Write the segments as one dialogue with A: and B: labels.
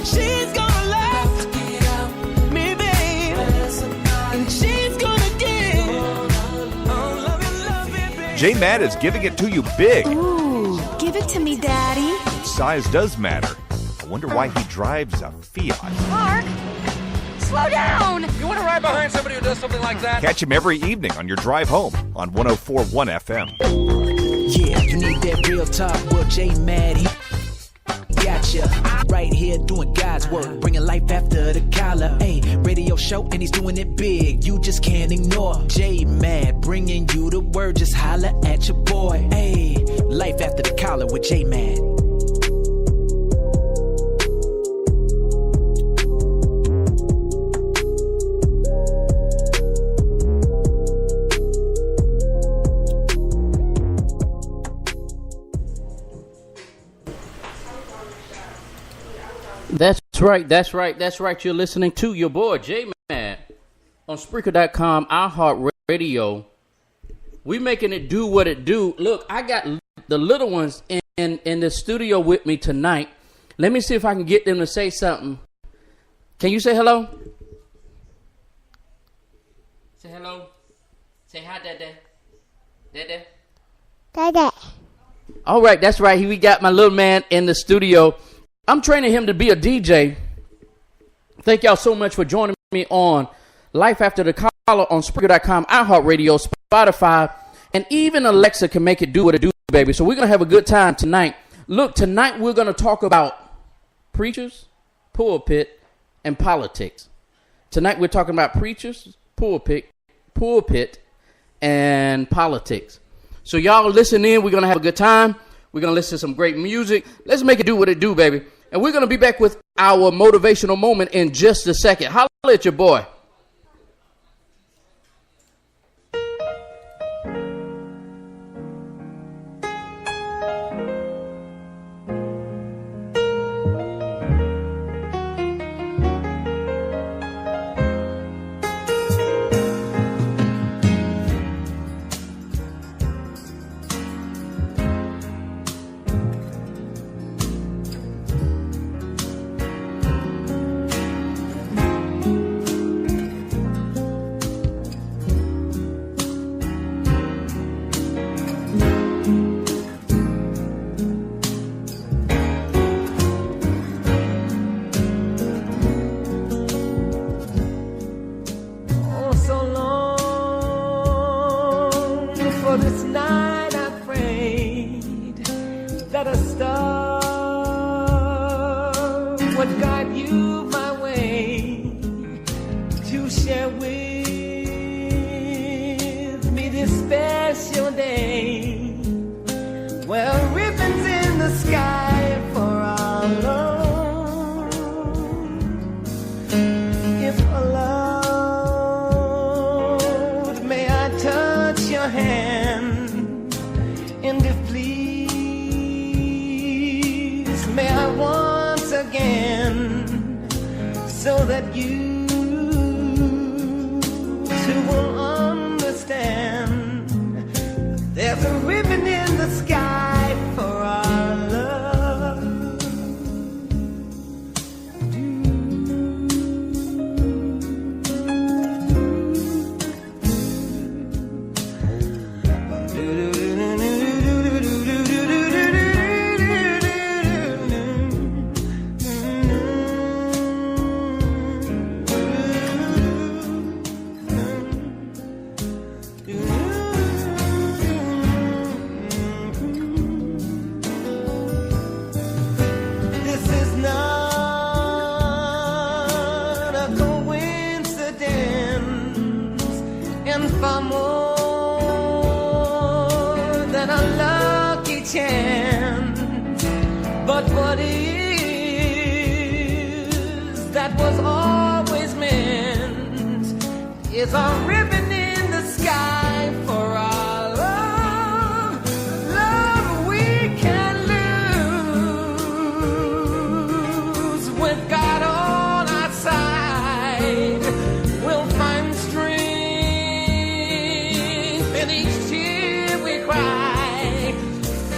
A: she's gonna love me, babe, and she's gonna give. Oh, love it, babe.
B: J Matt is giving it to you big.
C: Ooh, give it to me, Daddy.
B: Size does matter. I wonder why he drives a Fiat.
C: Mark, slow down.
D: You want to ride behind somebody who does something like that?
B: Catch him every evening on your drive home on 104.1 FM.
E: Yeah, you need that real talk. Well, J Mad, he gotcha. Right here doing God's work, bringing life after the collar. Hey, radio show and he's doing it big. You just can't ignore J Mad, bringing you the word. Just holla at your boy. Hey, life after the collar with J Mad.
F: That's right. You're listening to your boy J-Man on Spreaker.com, iHeartRadio. We making it do what it do. Look, I got the little ones in the studio with me tonight. Let me see if I can get them to say something. Can you say hello? Say hello. Say hi, Dada. Dada.
G: Dada.
F: All right, that's right. We got my little man in the studio. I'm training him to be a DJ. Thank y'all so much for joining me on Life After the Collar on Spreaker.com, iHeartRadio, Spotify, and even Alexa can make it do what it do, baby. So we're going to have a good time tonight. Look, tonight we're going to talk about preachers, pulpit, and politics. Tonight we're talking about preachers, pulpit, and politics. So y'all listen in. We're going to have a good time. We're going to listen to some great music. Let's make it do what it do, baby. And we're going to be back with our motivational moment in just a second. Holla at your boy.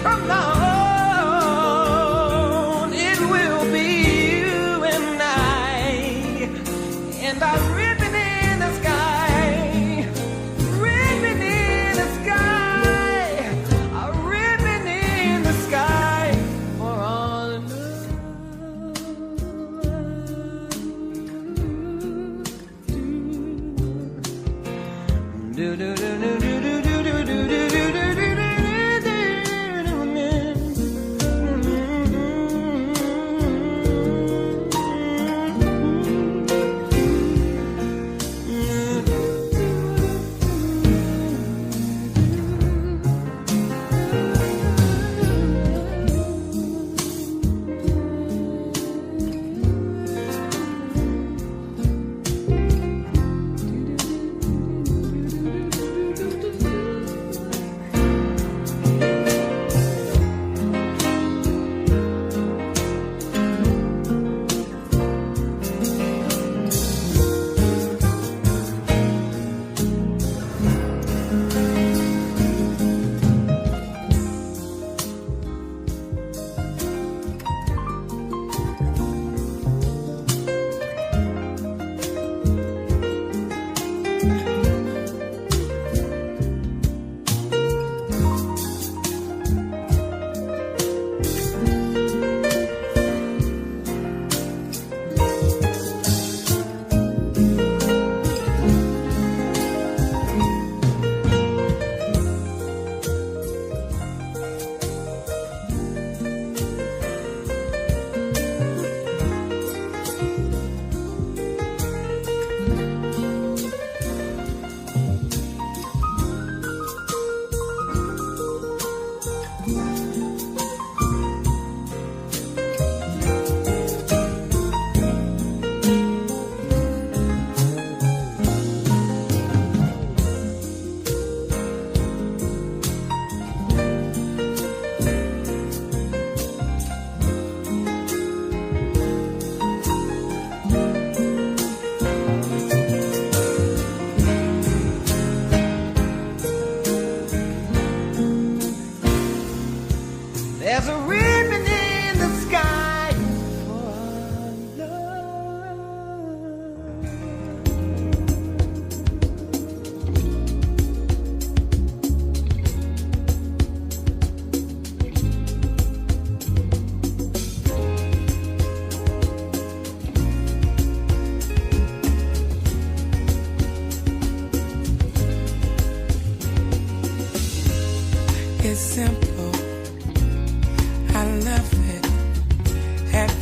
A: From now on, it will be you and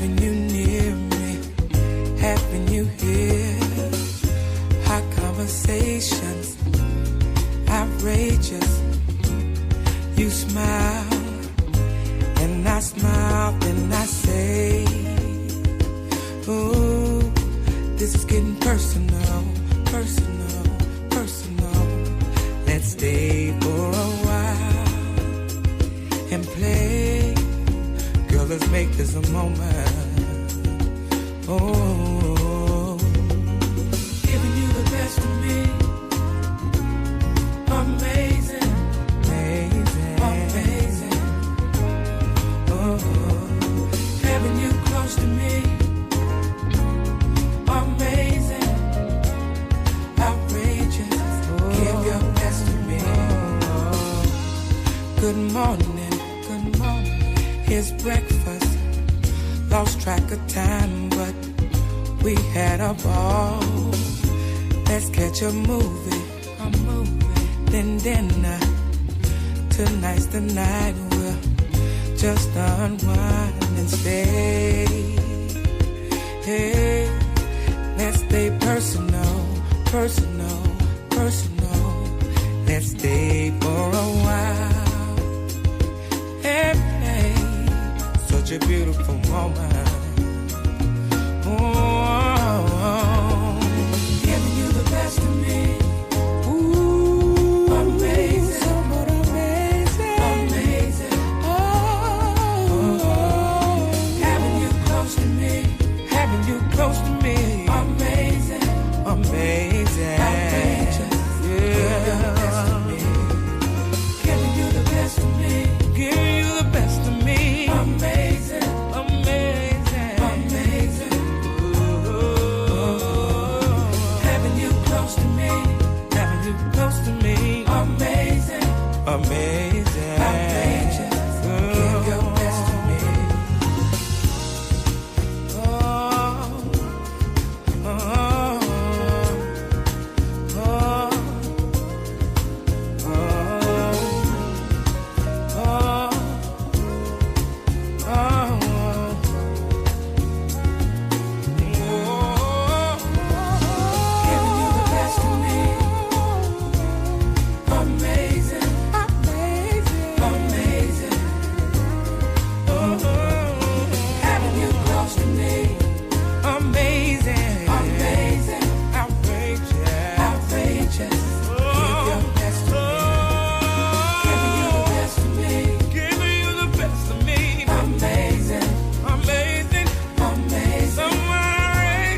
A: having you near me, having you here. Hot conversations, outrageous. You smile, and I smile, and I say, ooh, this is getting personal, personal, personal. Let's stay for a while and play. Girl, let's make this a moment. Oh, giving you the best of me. Amazing, amazing, amazing. Oh, having you close to me. Amazing, outrageous. Give your best to me. Good morning, good morning. Here's breakfast. Lost track of time, but we had a ball. Let's catch a movie, then dinner. Tonight's the night we'll just unwind and stay. Hey, let's stay personal, personal, personal. Let's stay for a while. Hey, hey, such a beautiful moment. Oh, giving you the best of me. Ooh, amazing, somewhat amazing, amazing. Oh, having you close to me, having you close to me. Amazing, amazing, outrageous. Yeah, giving you the best of me, giving you the best of me. Amazing, amazing, amazing. Ooh, having you close to me, having you close to me. Amazing, amazing, outrageous. Give your best to me. Oh, oh, oh, oh, giving you the best of me. Amazing, amazing, amazing. Having you close to me. Amazing, amazing, outrageous, outrageous. Give your best to me. Giving you the best of me. Giving you the best of me. Amazing, amazing, amazing,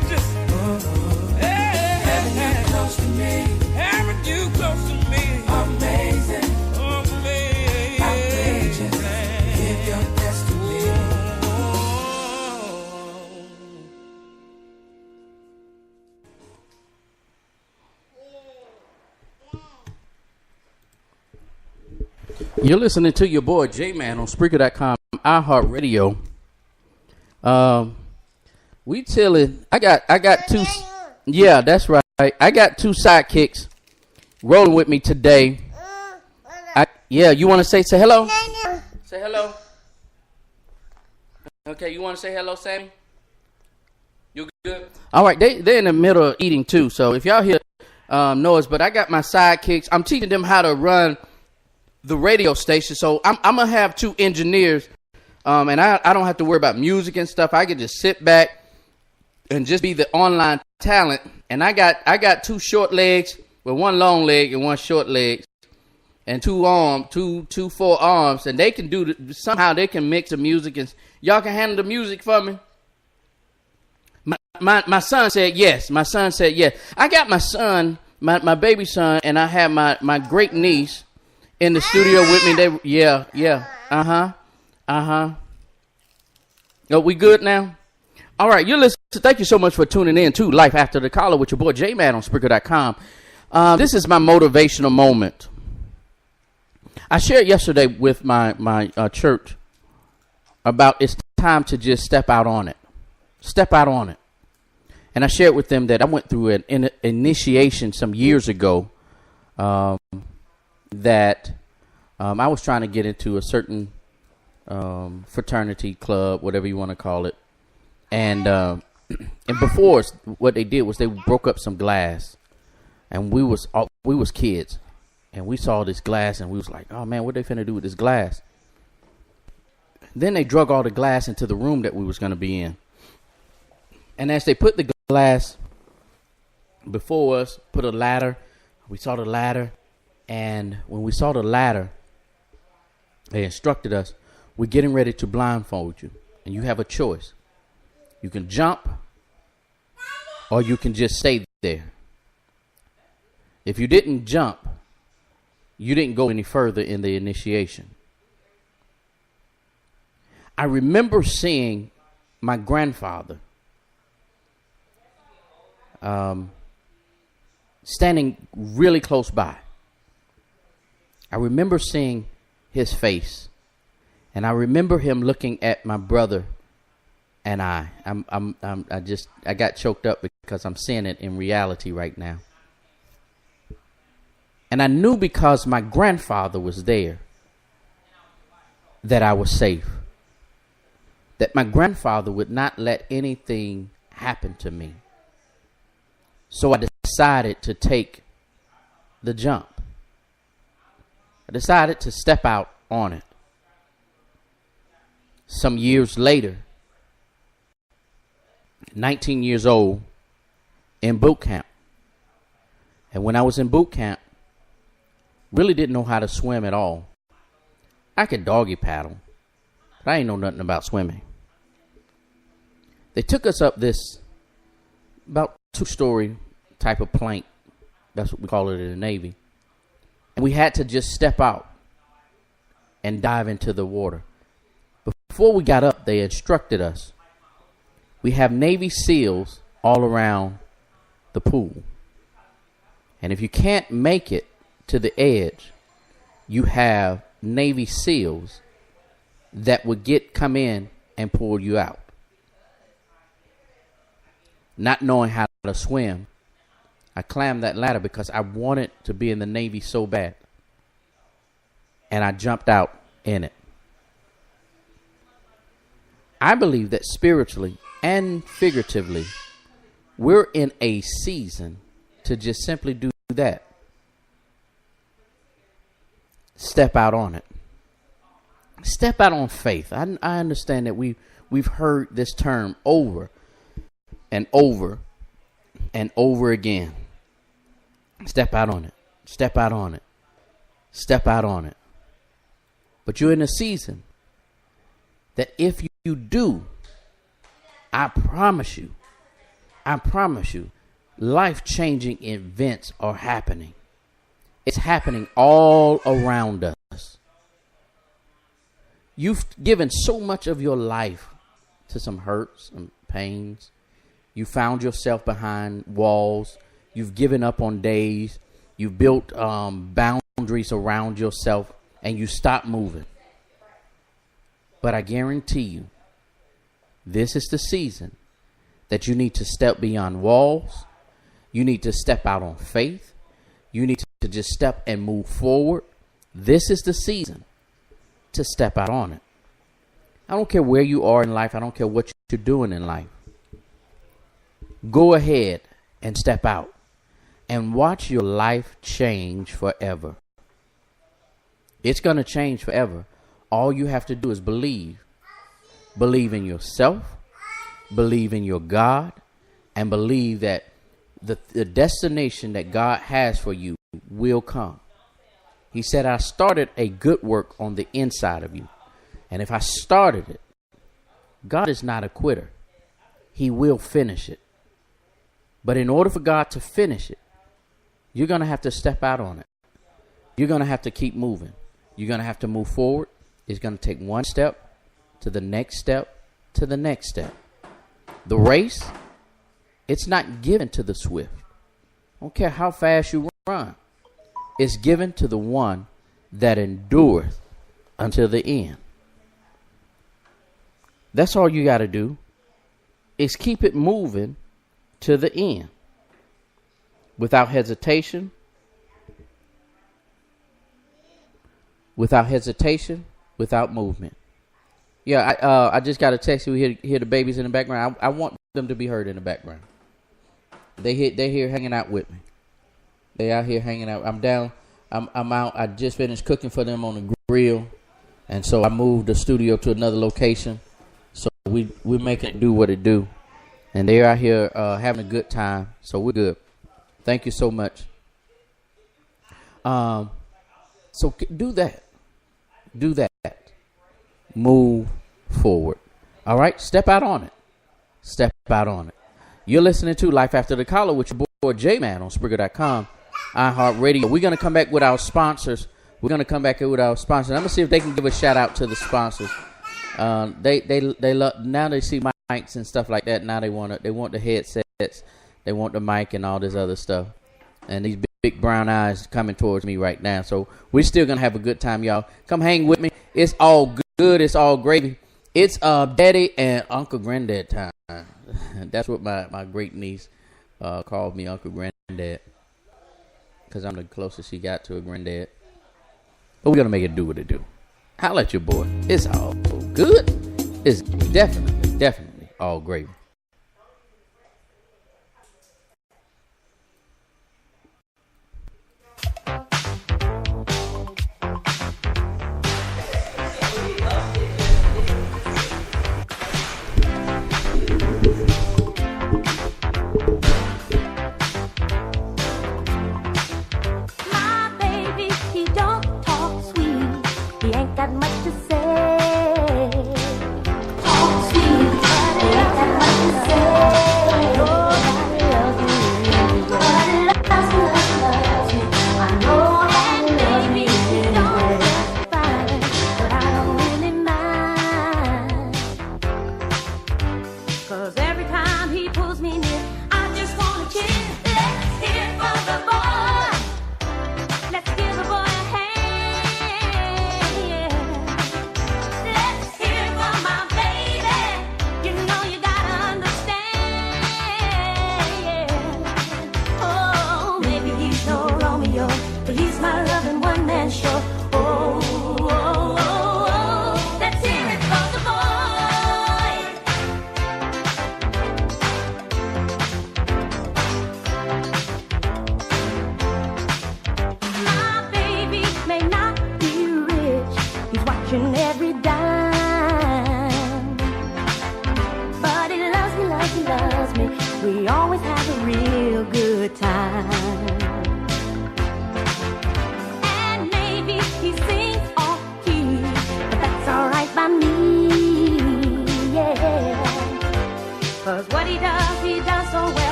A: outrageous. Having you close to me. Having you close to me. Amazing, amazing, outrageous. Give your best to me.
F: You're listening to your boy J-Man on Spreaker.com, iHeartRadio. We chilling. I got two. Yeah, that's right. I got two sidekicks rolling with me today. Yeah, you want to say hello? Say hello. Okay, you want to say hello, Sammy? You good? All right, they're in the middle of eating too. So if y'all hear noise, but I got my sidekicks. I'm teaching them how to run the radio station. So I'm gonna have two engineers, and I don't have to worry about music and stuff. I can just sit back and just be the online talent. And I got two short legs with one long leg and one short leg, and two four arms, and they can do somehow they can mix the music, and y'all can handle the music for me. My son said yes. My son said yes. I got my son, my baby son, and I have my great niece in the studio with me. Oh, we good now? All right, you listen. Thank you so much for tuning in to Life After the Collar with your boy J-Man on Spreaker.com. This is my motivational moment. I shared yesterday with my church about it's time to just step out on it. Step out on it. And I shared with them that I went through an initiation some years ago that I was trying to get into a certain fraternity, club, whatever you want to call it. And and before us, what they did was they broke up some glass, and we was kids, and we saw this glass, and we was like, oh man, what they finna do with this glass? Then they drug all the glass into the room that we was gonna be in, and as they put the glass before us, put a ladder. We saw the ladder, and when we saw the ladder, they instructed us, we're getting ready to blindfold you, and you have a choice. You can jump, or you can just stay there. If you didn't jump, you didn't go any further in the initiation. I remember seeing my grandfather standing really close by. I remember seeing his face, and I remember him looking at my brother and I got choked up because I'm seeing it in reality right now. And I knew because my grandfather was there that I was safe. That my grandfather would not let anything happen to me. So I decided to take the jump. I decided to step out on it. Some years later, 19 years old, in boot camp. And when I was in boot camp, really didn't know how to swim at all. I could doggy paddle, but I ain't know nothing about swimming. They took us up this about 2-story type of plank. That's what we call it in the Navy. And we had to just step out and dive into the water. Before we got up, they instructed us. We have Navy SEALs all around the pool. And if you can't make it to the edge, you have Navy SEALs that would come in and pull you out. Not knowing how to swim, I climbed that ladder because I wanted to be in the Navy so bad. And I jumped out in it. I believe that spiritually and figuratively, we're in a season to just simply do that. Step out on it. Step out on faith. I understand that we've heard this term over and over and over again. Step out on it. Step out on it. Step out on it. But you're in a season that if you do, I promise you, life-changing events are happening. It's happening all around us. You've given so much of your life to some hurts and pains. You found yourself behind walls. You've given up on days. You've built boundaries around yourself, and you stopped moving. But I guarantee you, this is the season that you need to step beyond walls. You need to step out on faith. You need to just step and move forward. This is the season to step out on it. I don't care where you are in life. I don't care what you're doing in life. Go ahead and step out and watch your life change forever. It's going to change forever. All you have to do is believe. Believe in yourself, believe in your God, and believe that the destination that God has for you will come. He said, I started a good work on the inside of you. And if I started it, God is not a quitter. He will finish it. But in order for God to finish it, you're going to have to step out on it. You're going to have to keep moving. You're going to have to move forward. It's going to take one step to the next step to the next step. The race, it's not given to the swift. I don't care how fast you run. It's given to the one that endureth until the end. That's all you got to do is keep it moving to the end without hesitation, without movement. Yeah, I just got a text. We hear the babies in the background. I want them to be heard in the background. They're here hanging out with me. They out here hanging out. I'm down. I'm out. I just finished cooking for them on the grill, and so I moved the studio to another location. So we're making it do what it do, and they're out here having a good time. So we're good. Thank you so much. So do that. Do that. Move forward. All right? Step out on it. Step out on it. You're listening to Life After the Collar with your boy J-Man on Spreaker.com, iHeartRadio. We're going to come back with our sponsors. I'm going to see if they can give a shout out to the sponsors. They love, now they see mics and stuff like that. Now they want the headsets. They want the mic and all this other stuff. And these big brown eyes coming towards me right now. So we're still going to have a good time, y'all. Come hang with me. It's all good. It's all gravy. It's daddy and Uncle Granddad time. That's what my great niece called me, Uncle Granddad. Because I'm the closest she got to a granddad. But we're going to make it do what it do. Holla at your boy. It's all good. It's definitely all gravy.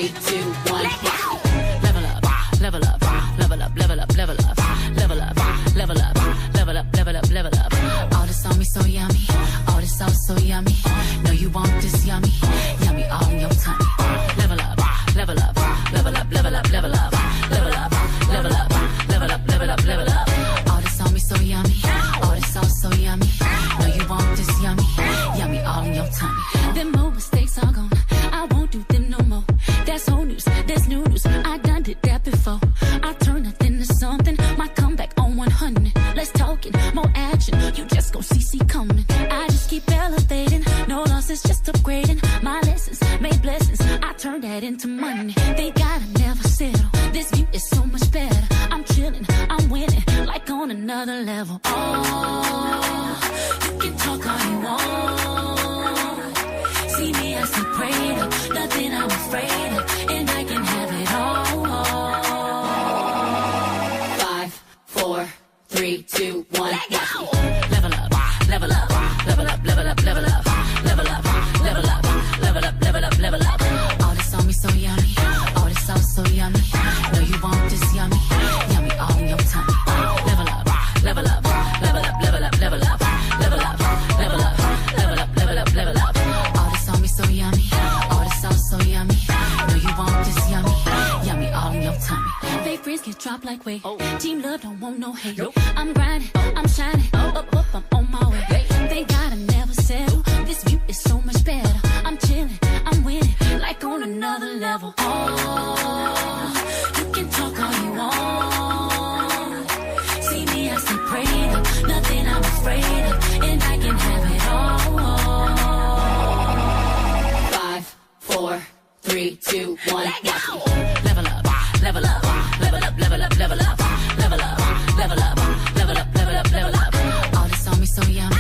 G: 3, 2, 1, level up, level up, level up, level up, level up, level up, level up, level up, level up, level up. All this on me so yummy, all this sauce so yummy. No, you want this yummy, yummy all in your tummy. Level up, level up, level up, level up, level up, level up, level up, level up, level up, level up. All this on me so yummy, all this sauce so yummy. No, you want this yummy, yummy all in your tummy. Them more mistakes are gone, I won't do them no more. That's old news, that's new news. I done did that before. I turn nothing to something. My comeback on 100. Let's talk it, more action. You just gon' see coming. I just keep elevating. No losses, just upgrading. My lessons made blessings. I turn that into money. They gotta never settle. This view is so much better. I'm chilling, I'm winning, like on another level. Oh, you can talk all you want. See me as a prayer, nothing I'm afraid of, and I can have it all. 5, 4, 3, 2, 1, let go. Level up, level up, level up, level up, level up, level up, level up, level up, level up, level up. All this on me so yummy, all this sauce so yummy. No, you want this yummy, yummy all in your tummy. Level up, level up, level up, level up, level up, level up, level up, level up, level up, level up. All this on me so yummy, all this sauce so yummy. No, you want this yummy, yummy all in your tummy. Fake friends get dropped like weight. Team love don't want no hate. I'm grinding, I'm shining, up, I'm on my way. Thank God I never settle. This view is so much better. I'm chilling, I'm winning, like on another level. Oh, you can talk all you want. See me as a prayer, nothing I'm afraid of, and I can have it all. 5, 4, 3, 2, 1, let go. Level up, level up, level up, level up, level up, level up, level up, level up, level up, level up. All this on me so yummy,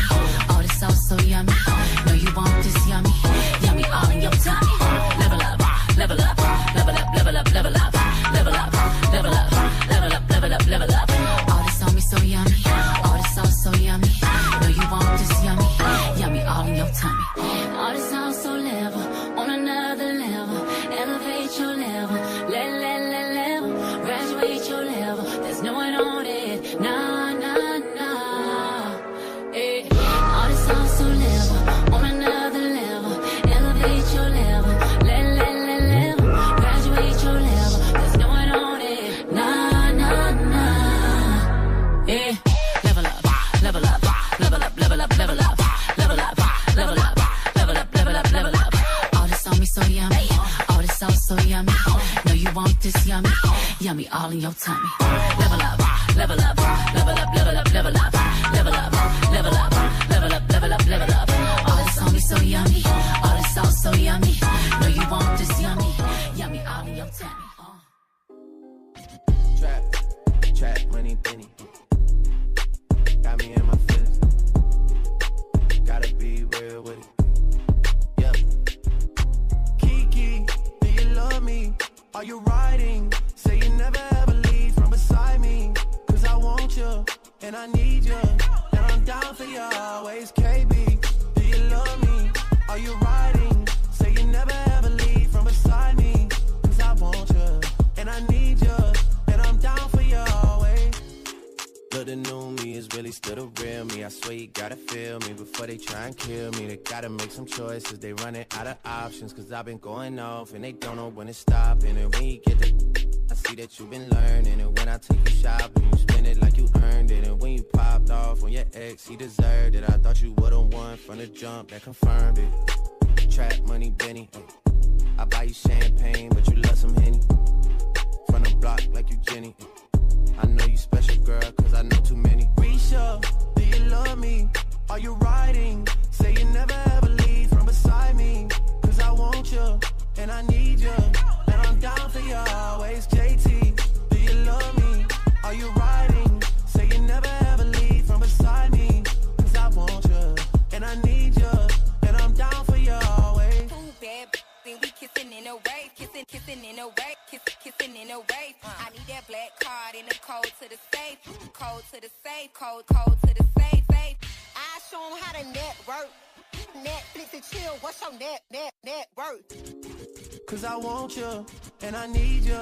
G: all this sauce so yummy. No, you want this yummy, yummy all in your tummy. Level up, level up, level up, level up, level up, level up, level up, level up, level up, level up. All this on me so yummy, all this sauce so yummy. No, you want this yummy, yummy all in your tummy. All this sauce so level, on another level. Elevate your level, level, graduate your level. There's no one on it, nah, nah, nah. Eh. All this sauce so level, on another level. Elevate your level, level, graduate your level. There's no one on it, nah, nah, nah. Eh. Level up, level up, level up, level up, level up, level up, level up, level up, level up, level up. All this on me so yummy, all this sauce so yummy. No, you want this yummy, yummy all in your tummy. Level up, level up, level up, level up, level up, level up, level up, level up, level up, level up. All this on me so yummy, all this sauce so yummy. No, you want this yummy, yummy all in your tummy.
H: Trap, money, penny. Got me in my feelings. Gotta be real with it. Yeah. Kiki, do you love me? Are you riding? Say you never ever leave from beside me. Cause I want you, and I need you. And I'm down for you always, KB. Do you love me? Are you riding? Say you never ever leave from beside me. Cause I want you, and I need you. And I'm down for you always. Look, the new me is really still the real me. I swear you gotta feel me before they try and kill me. They gotta make some choices, they running out of options. Cause I've been going off and they don't know when to stop. And when you get the I see that you've been learning. And when I take you shopping, you spend it like you earned it. And when you popped off on your ex, he deserved it. I thought you would've won from the jump, that confirmed it. Trap money, Benny. I buy you champagne, but you love some Henny. From the block like you Jenny. I know you special, girl, cause I know too many. Risha, do you love me? Are you riding? Say you never ever leave from beside me. Cause I want you, and I need you. And I'm down for you always, JT. Do you love me? Are you riding? Say you never ever leave from beside me. Cause I want you, and I need you. And I'm down for you always.
I: Too bad, then we kissing in a wave. Kissing in a wave. Kissing in a wave. I need that black card in the code to the safe. Code to the safe. Code to the safe. I show them how to network. Netflix and chill. What's your net worth?
H: Cause I want you, and I need you,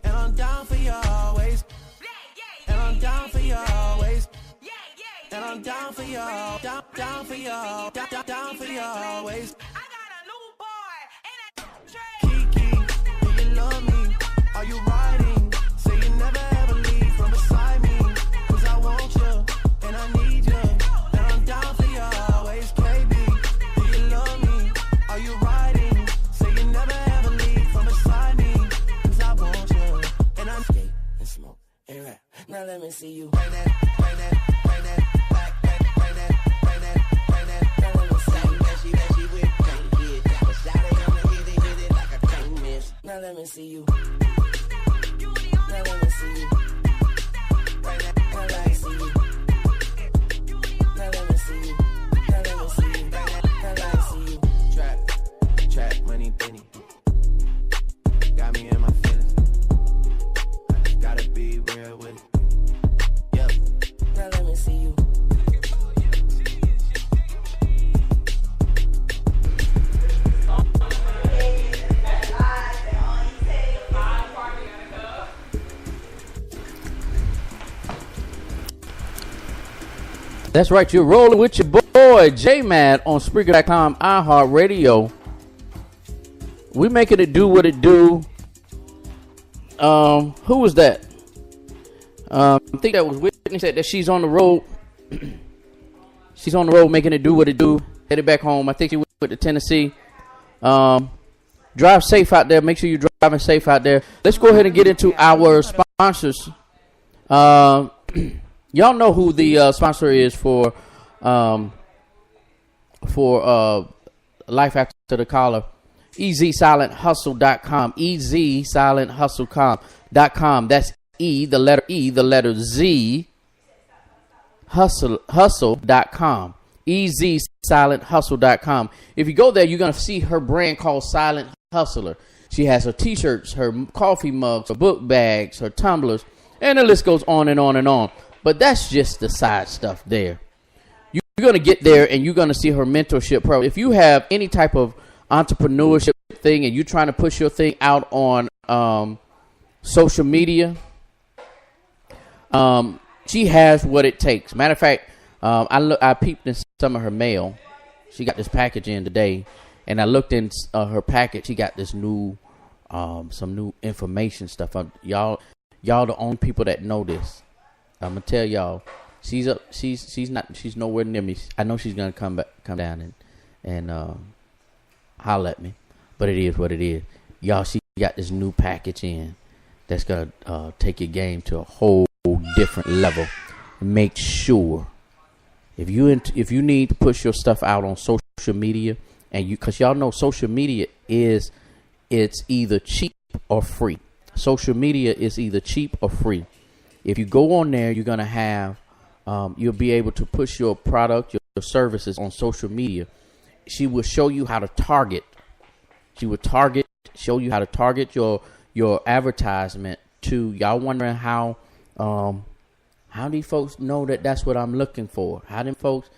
H: and I'm down for you always. And I'm down for you always. And I'm down for you, down for you, down for you always. Kiki, do you love me? Are you riding? Say you never ever leave from beside me. Cause I want you, and I need you, and I'm down for you always. KB, do you love me? Are you riding? Say you never ever leave from beside me. Cause I want you, and I skate and smoke and rap. Now let me see you bring that, bring that, bring that, back, back, bring that, bring that, bring that. Now let me see you, that she with can't get. Got a shot at him and hit it like I can't miss. Now let me see you. Now let me see you. Bring that, now let me see you. Now let me see you. Now let me see you. Bring that, now let me see you. Trap, money, penny. Got me in my feelings. I just gotta be real with it. Yep. Now let me see you.
F: That's right, you're rolling with your boy J-Mad on Spreaker.com, iHeartRadio. We making it do what it do. Who was that? I think that was Whitney said that she's on the road. She's on the road making it do what it do. Headed back home. I think she went to Tennessee. Drive safe out there. Make sure you're driving safe out there. Let's go ahead and get into our sponsors. Y'all know who the sponsor is for Life After the Collar. EZSilentHustle.com. EZSilentHustle.com. That's E, the letter Z, hustle.com. EZSilentHustle.com. If you go there, you're going to see her brand called Silent Hustler. She has her t-shirts, her coffee mugs, her book bags, her tumblers, and the list goes on and on and on. But that's just the side stuff there. You're going to get there and you're going to see her mentorship program. If you have any type of entrepreneurship thing and you're trying to push your thing out on social media, she has what it takes. Matter of fact, I peeped in some of her mail. She got this package in today, and I looked in her package. She got this new, some new information stuff. Y'all the only people that know this. I'm gonna tell y'all, she's nowhere near me. I know she's gonna come down and holler at me, but it is what it is. Y'all, she got this new package in that's gonna take your game to a whole different level. Make sure if you need to push your stuff out on social media, and because y'all know social media it's either cheap or free. Social media is either cheap or free. If you go on there, you're going to have, you'll be able to push your product, your services on social media. She will show you how to target. She will show you how to target your advertisement to, y'all wondering how these folks know that that's what I'm looking for. How them folks,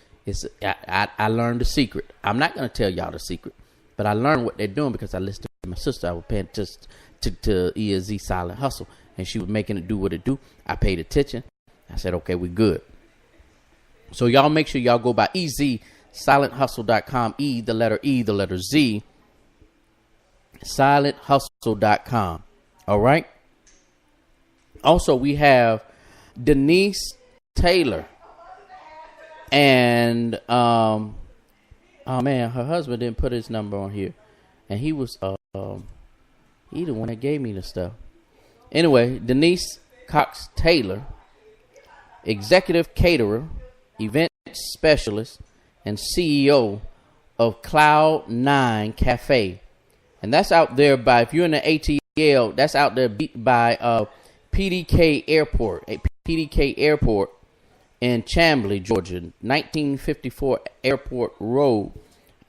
F: I learned the secret. I'm not going to tell y'all the secret, but I learned what they're doing because I listened to my sister. I was paying just to EZ Silent Hustle. And she was making it do what it do. I paid attention. I said, okay, we good. So y'all make sure y'all go by EZSilentHustle.com. E, the letter Z. SilentHustle.com. All right. Also, we have Denise Taylor. And, oh man, her husband didn't put his number on here. And he was, he the one that gave me the stuff. Anyway, Denise Cox Taylor, executive caterer, event specialist, and CEO of Cloud9 Cafe. And that's out there by, if you're in the ATL, that's out there by PDK Airport, PDK Airport in Chamblee, Georgia, 1954 Airport Road.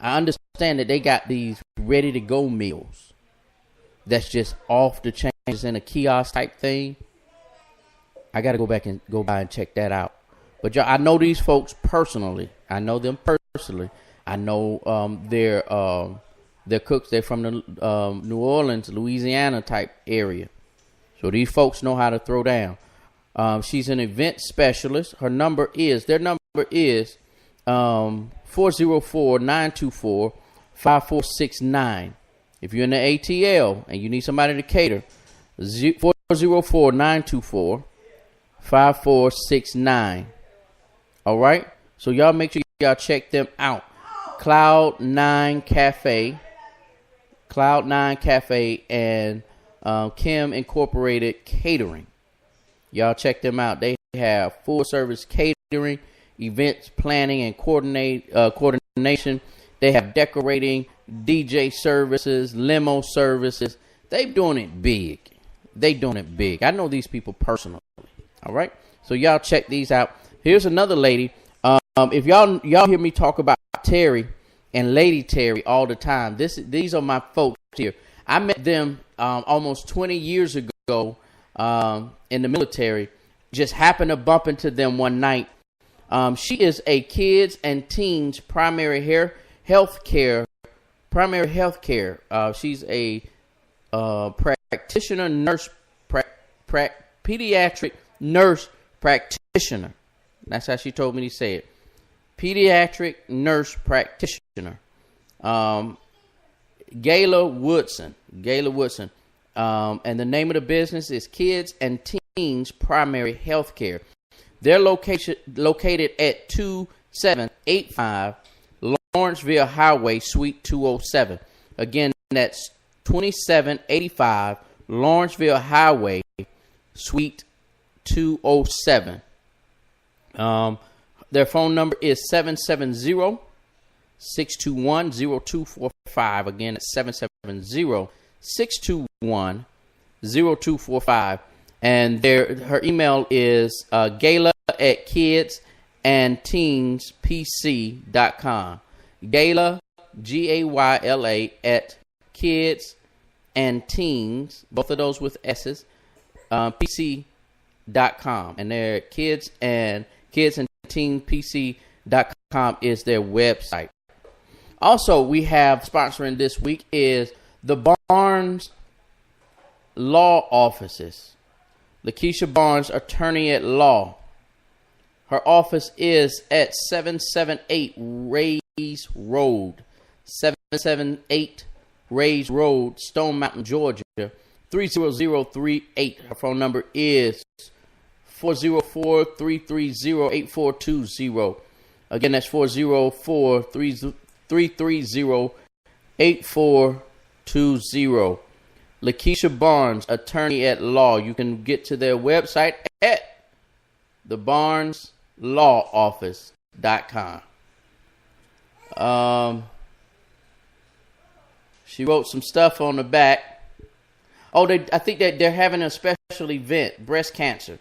F: I understand that they got these ready-to-go meals. That's just off the chain, just in a kiosk type thing. I got to go by and check that out. But y'all, I know these folks personally. I know them personally. I know They're cooks. They're from the New Orleans, Louisiana type area. So these folks know how to throw down. She's an event specialist. Their number is 404-924-5469. If you're in the ATL and you need somebody to cater, 404-924-5469. All right? So y'all make sure y'all check them out. Cloud9 Cafe and Kim Incorporated Catering. Y'all check them out. They have full service catering, events planning and coordination. They have decorating, DJ services, limo services. They doing it big. I know these people personally. All right. So y'all check these out. Here's another lady. If y'all hear me talk about Terry and Lady Terry all the time, these are my folks here. I met them almost 20 years ago in the military. Just happened to bump into them one night. She is a kids and teens primary health care. She's a practitioner, nurse, pediatric nurse practitioner. That's how she told me to say it. Pediatric nurse practitioner. Gayla Woodson. And the name of the business is Kids and Teens Primary Health Care. They're located at 2785 Lawrenceville Highway, Suite 207. Again, that's 2785 Lawrenceville Highway, Suite 207. Their phone number is 770-621-0245. Again, it's 770-621-0245. And her email is gayla@kidsandteenspc.com. Gayla, Gayla at kids and teens, both of those with S's, pc.com. And they're kids and teenpc.com is their website. Also, we have sponsoring this week is the Barnes Law Offices. Lakeisha Barnes, attorney at law. Her office is at 778 Rays Road. 778 Rays Road, Stone Mountain, Georgia, 30038. Her phone number is 404-330-8420. Again, that's 404-330-8420. Lakeisha Barnes, attorney at law. You can get to their website at thebarneslawoffice.com. She wrote some stuff on the back. Oh, I think that they're having a special event, breast cancer.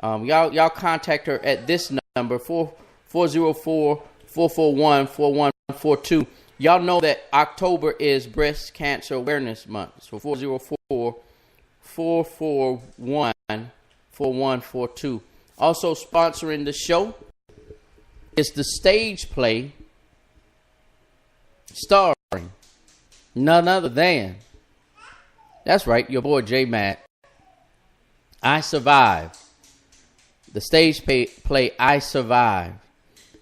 F: Y'all contact her at this number, 404-441-4142. Y'all know that October is Breast Cancer Awareness Month. So 404-441-4142. Also sponsoring the show is the stage play starring none other than, that's right, your boy J Matt. I Survive. The stage play I Survive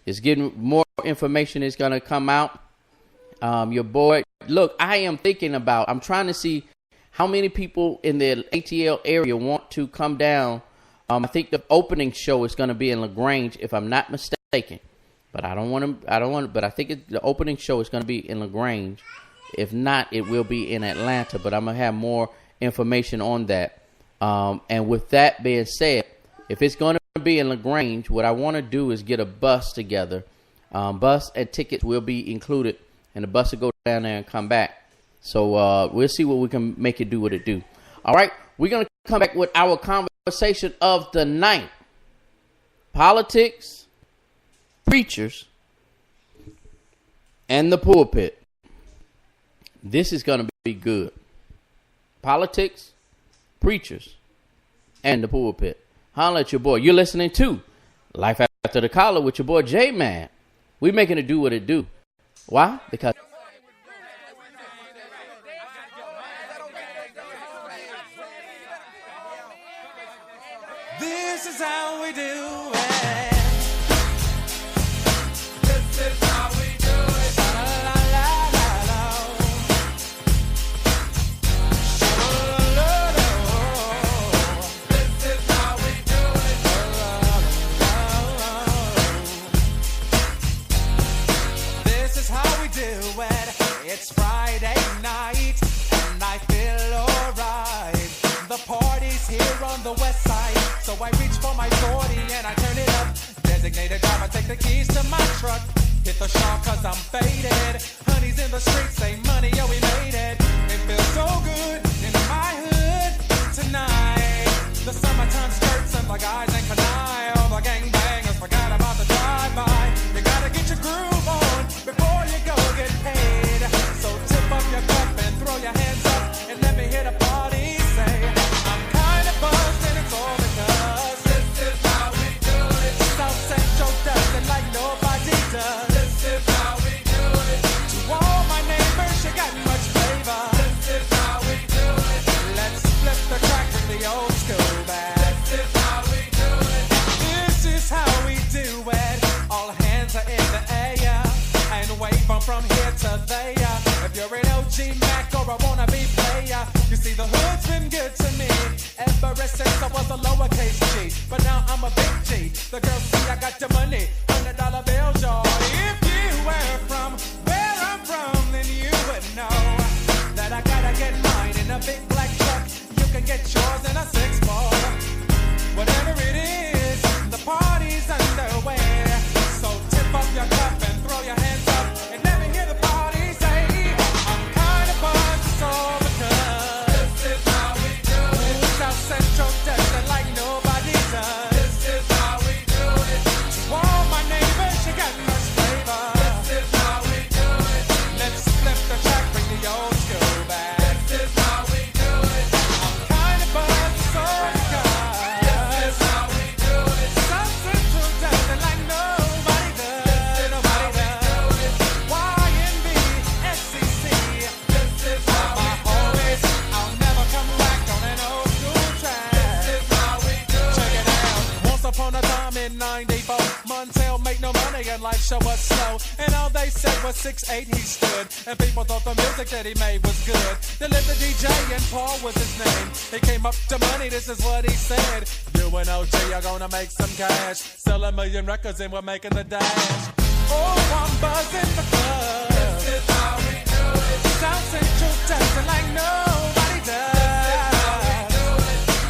F: is getting more information is going to come out. Your boy, look, I'm trying to see how many people in the ATL area want to come down. I think the opening show is going to be in LaGrange, if I'm not mistaken. But but I think the opening show is going to be in LaGrange. If not, it will be in Atlanta, but I'm going to have more information on that. And with that being said, if it's going to be in LaGrange, what I want to do is get a bus together. Bus and tickets will be included, and the bus will go down there and come back. So we'll see what we can make it do what it do. All right, we're going to come back with our conversation of the night. Politics, preachers, and the pulpit. This is going to be good. Politics, preachers, and the pulpit. Holla at your boy. You're listening to Life After the Collar with your boy J-Man We making it do what it do. Why? Because
A: this is how we do it. This is how we do it. La la la la la. This is how we do it. This is how we do it. It's Friday night and I feel alright. The party's here on the west side, so I reach for my 40 and I turn it up. Designated driver, take the keys to my truck. Hit the shop cause I'm faded. Honey's in the streets, say money, yo, we made it. It feels so good in my hood tonight. The summertime skirts and the guys ain't canine. All the gangbangers forgot about the drive-by. You gotta get your groove on before you go get paid. So tip up your cup and throw your hands up and let me hear the party say, I'm kinda buzzed and it's all because this is how we do it. South Central does it like nobody does. This is how we do it. To all my neighbors, you got much flavor. This is how we do it. Let's flip the track with the old school band. This is how we do it. This is how we do it. All hands are in the air and wave from here to there. If you're an OG Mac or a wannabe player, you see the hood's been good to me ever since I was a lowercase G. But now I'm a big G. The girls see I got the money, $100 bills, y'all. If you were from where I'm from, then you would know that I gotta get mine in a big black truck. You can get yours in a 6-ball. Whatever it is, the party's underway. So tip up your cup and throw your hands up and let me hear the party say, I'm kinda buzzed, it's all because this is how we do it. South Central does it like nobody does. This is how we do it. To all my neighbors, you got much flavor. This is how we do it. Let's flip the track, bring the old school back. This is how we do it. I'm kinda buzzed, it's all because this is how we do it. South Central does it like nobody does. Nobody does. YNB, SCC. This is how my homies. I'll never come back on an old school track. This is how we do it. Check it out. Once upon a time in '94, Montel made no money and life show was slow. And all they said was 6'8" he stood. And people thought the music that he made was good. They lived the DJ and Paul was his name. He came up to money, this is what he said. You and OG are gonna make some cash. Sell 1 million records and we're making the dash. Oh, I'm buzzing the club. This is how we do it. South Central does it like nobody does.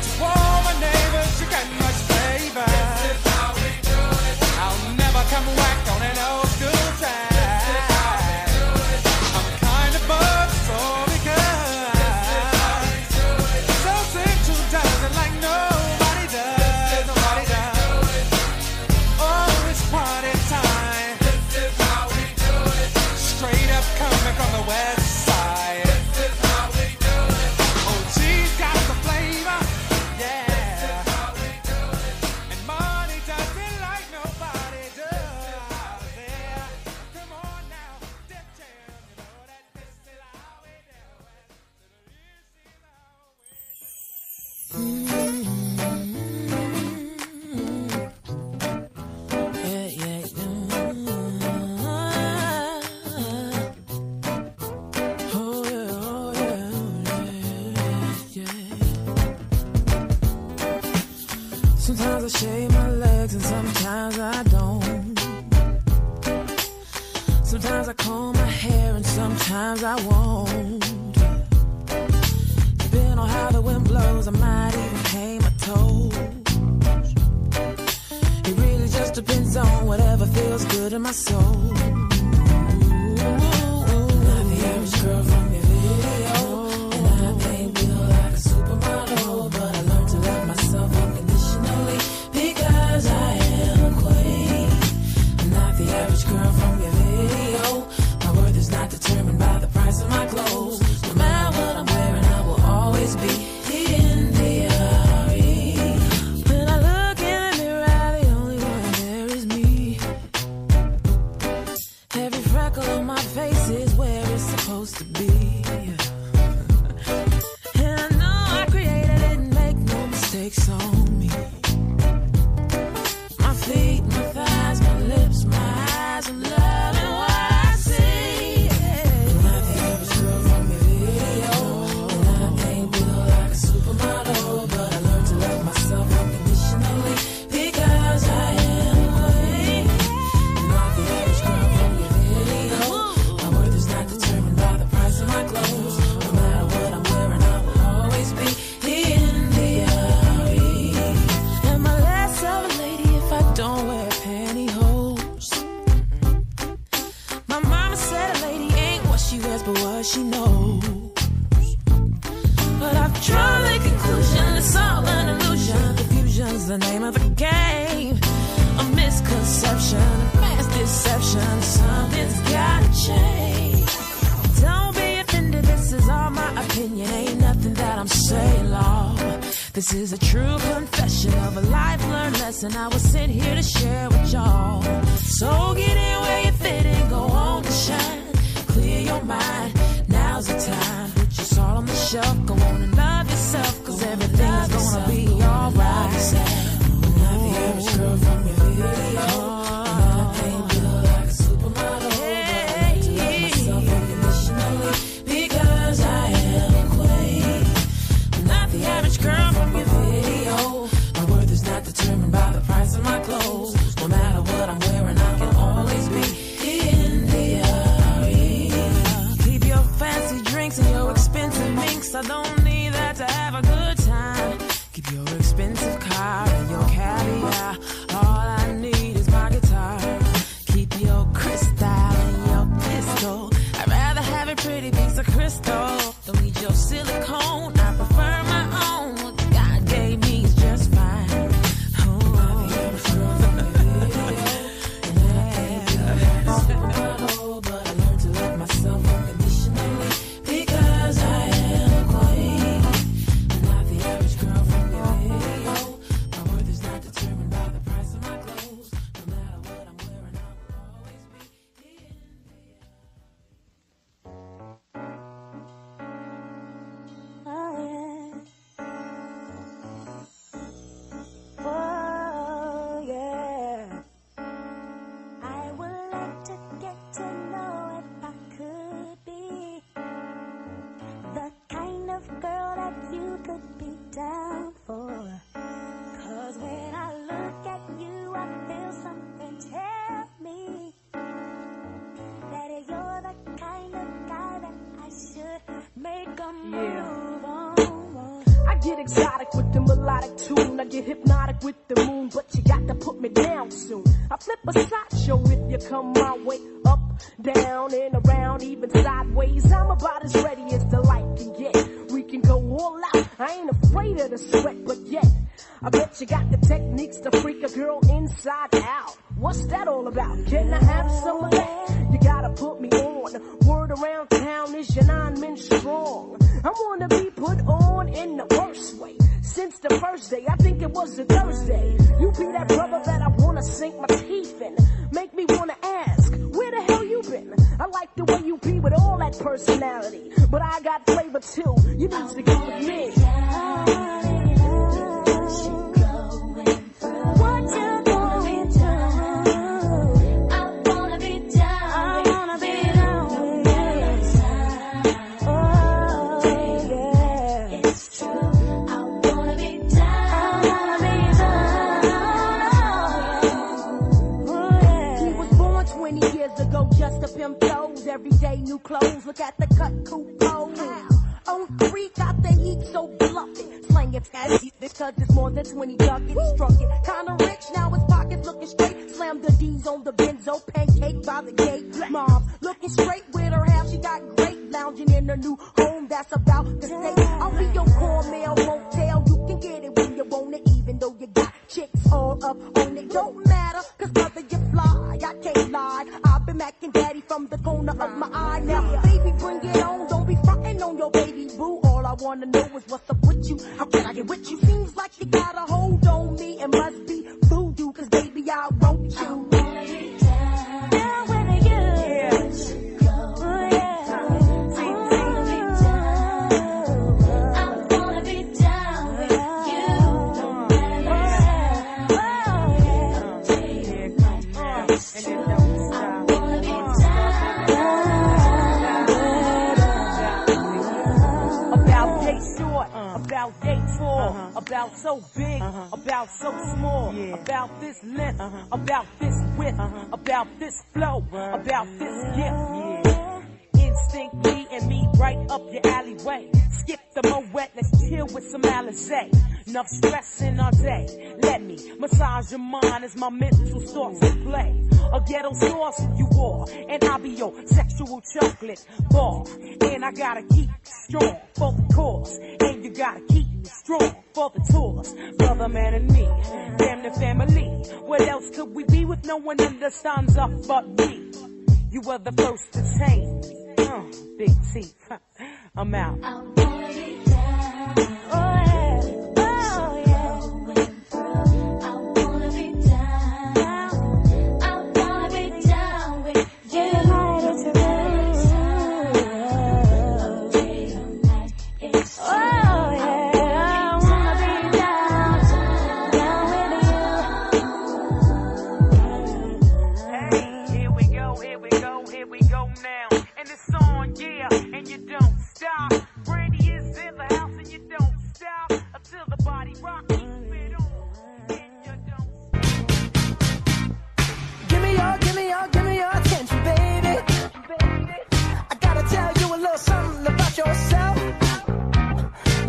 A: To all my neighbors, you got much flavor. This is how we do it. I'll never come back on an old school track. This is how we do it. I'm kinda buzzed, so because this is how we do it. South Central does it like nobody does. Nobody does. Oh, it's party time. This is how we do it. Straight up coming from the west side. This is how we do it. OG's got the flavor. Yeah. This is how we do it. And money does it like nobody does. Yeah. Come on now, Def Jam. You know that this is how we do it.
J: Sometimes I shave my legs and sometimes I don't. Sometimes I comb my hair and sometimes I won't. Depending on how the wind blows, I might even paint my toes. It really just depends on whatever feels good in my soul. Not the average girl from your video, and I may feel like a supermodel, but I learned to love myself unconditionally because I am a queen. I'm not the average girl from your video. My worth is not determined by the price of my clothes. No matter what I'm wearing, I will always be in the RE. When I look in the mirror, the only one there is me. supposed to be. And I know I created it, make no mistakes on me. My feet, my thighs, my lips, my eyes, I'm loving what I see. Not the average girl from your video, and I ain't built like a supermodel, but I learned to love myself unconditionally because I am a queen. Not the average girl from your video. My worth is not determined by the price of my clothes. No matter what I'm wearing, I will always be in the RE. Am I less of a lady if I don't wear pantyhose? My mama said a lady ain't what she wears, but what she knows. But I've drawn the conclusion it's all an illusion. Confusion's the name of the game. A misconception, a mass deception. Something's gotta change. Don't be offended, this is all my opinion. Ain't nothing that I'm saying, Lord. This is a true confession of a life learned lesson I was sent here to share with y'all. So get in where you fit and go on to shine. Clear your mind, now's the time. Put your salt on the shelf, go on and love yourself, cause everything's gonna be alright. Not the average girl from your video, and I ain't built like a supermodel, but I learned to love myself unconditionally because I am a queen. I'm not the average girl from your video. My worth is not determined by the price of my clothes. No matter what I'm wearing, I can always be in the RE. Keep your fancy drinks and your expensive minks. I don't need that to have a good time. Keep your expensive car and your caviar. All I need is my guitar. Keep your crystal and your pistol. I'd rather have a pretty piece of crystal. Don't need your silicone. I prefer my own. What God gave me is just fine. But I learned to love myself unconditionally because I am a queen. I'm not the average girl from your video. My worth is not determined by the price of my clothes. No matter what I'm wearing, I will always be in
K: Oh yeah. I would like to get to know if I could be the kind of girl that you could be down for. Cause when I look at you, I feel something tell me that you're the kind of guy that I should make a move on.
L: I get exotic with the melodic tune. I get hypnotic with the moon, but you got to put me down soon. I flip a sideshow if you come my way. Up, down, and around, even sideways. I'm about as ready as the light can get. We can go all out. I ain't afraid of the sweat, but yet I bet you got the techniques to freak a girl inside out. What's that all about? Can I have some of that? You gotta put me on. Word around town is you're 9 men strong. I wanna be put on in the worst way. Since the first day, I think it was a Thursday. You be that brother that I wanna sink my teeth in. Make me wanna ask, where the hell you been? I like the way you be with all that personality, but I got flavor too. You need to go with me.
K: What you going through? I wanna be down. I wanna be down. Oh yeah, it's true. I wanna be down. I wanna be down. Oh yeah.
L: He was born 20 years ago just to pimp toes. Every day new clothes. Look at the cut coupon. On 3 got the heat so bluffy. Slang it as because it's more than 20 ducats. Struck it kinda rich, now his pockets looking straight. Slam the D's on the benzo, pancake by the gate. Mom looking straight with her half, she got great. Lounging in her new home, that's about to stay. I'll be your cornmeal motel. You can get it when you want it, even though you got chicks all up on it. Don't matter, cause brother you fly, I can't lie. I've been macking daddy from the corner of my eye. Now baby bring it on, don't be frontin' on your baby boo. All I wanna know is what's up with you. How can I get with you? Seems like you got a hold on me. It must be voodoo, cause baby I want you.
K: I wanna be down with you. Yeah. Oh yeah. I
L: about so big, about so small, about this length, about this width, about this flow, about this gift. Instinct me and me right up your alleyway. Skip the Moet, let's chill with some Alizé. Enough stress in our day. Let me massage your mind as my mental starts to play. A ghetto sauce you are, and I'll be your sexual chocolate bar. And I gotta keep strong for the cause, and you gotta keep me strong for the tours. Brother, man, and me, damn the family. What else could we be with no one understands us but me? You were the first to change me. Big teeth. I'm out.
K: I wanna be down. Oh yeah. Oh yeah. I wanna be down. I wanna be down with you. Oh yeah. I wanna be down.
L: Hey, here we go, here we go, here we go now. And it's on, yeah, and you don't stop. Brandy is in the house and you don't stop until the body rock keeps it on. And you don't
H: Give me your attention, baby. I gotta tell you a little something about yourself.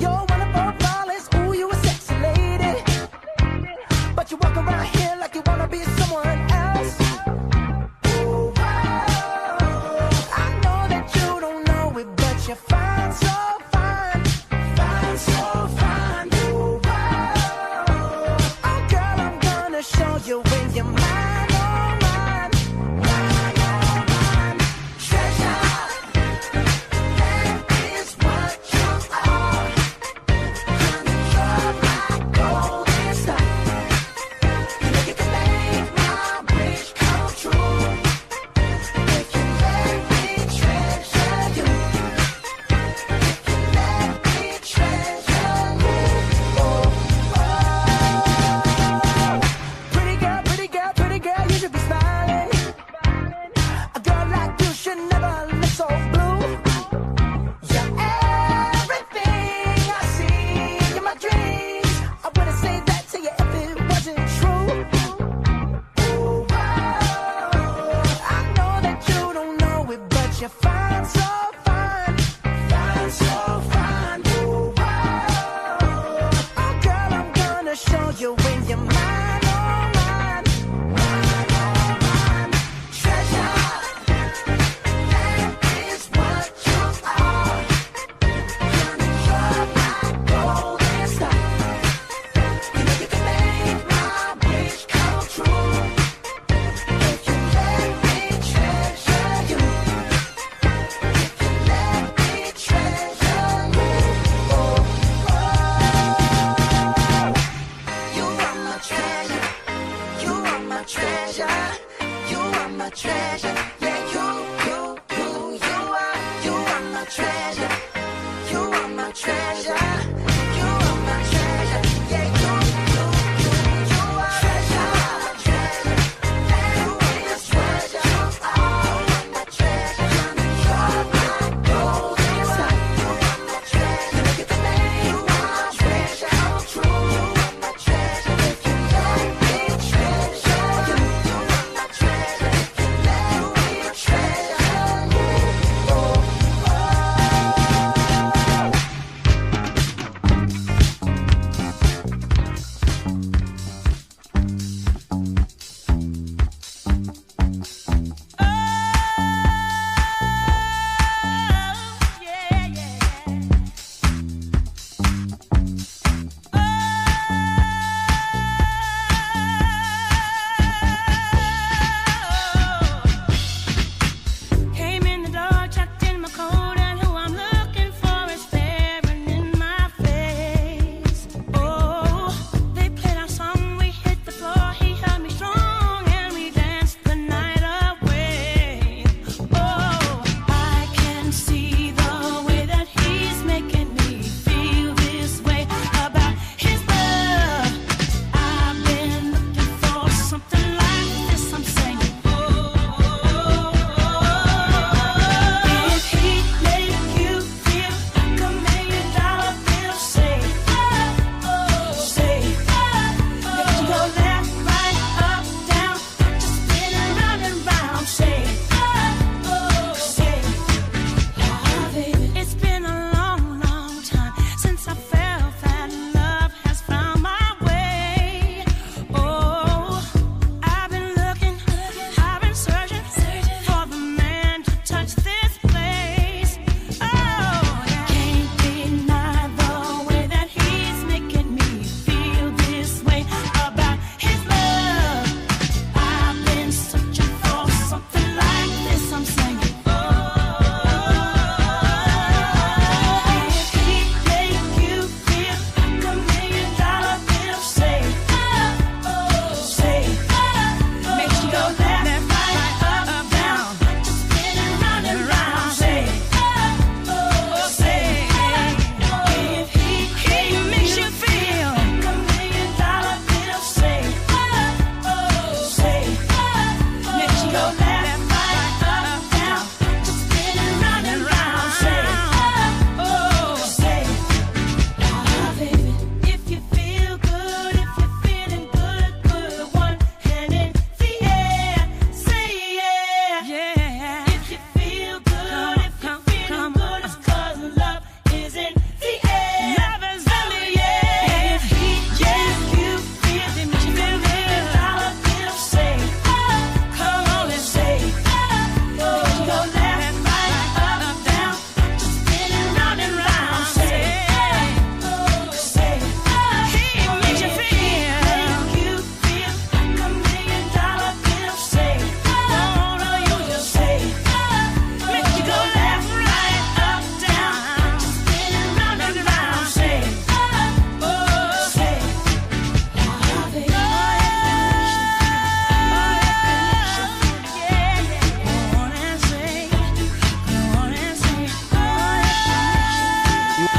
H: You're one of our flawless, ooh, you a sexy lady. But you walk around here like you wanna be someone else. Ooh, I know that you don't know it, but you're fine, so fine. Fine, so fine. Ooh, oh, girl, I'm gonna show you when you're mine, oh mine. Mine, oh mine. Treasure, that is what you are. Honey, you're my golden star. You know you can make my wish come true. If you let me treasure you. If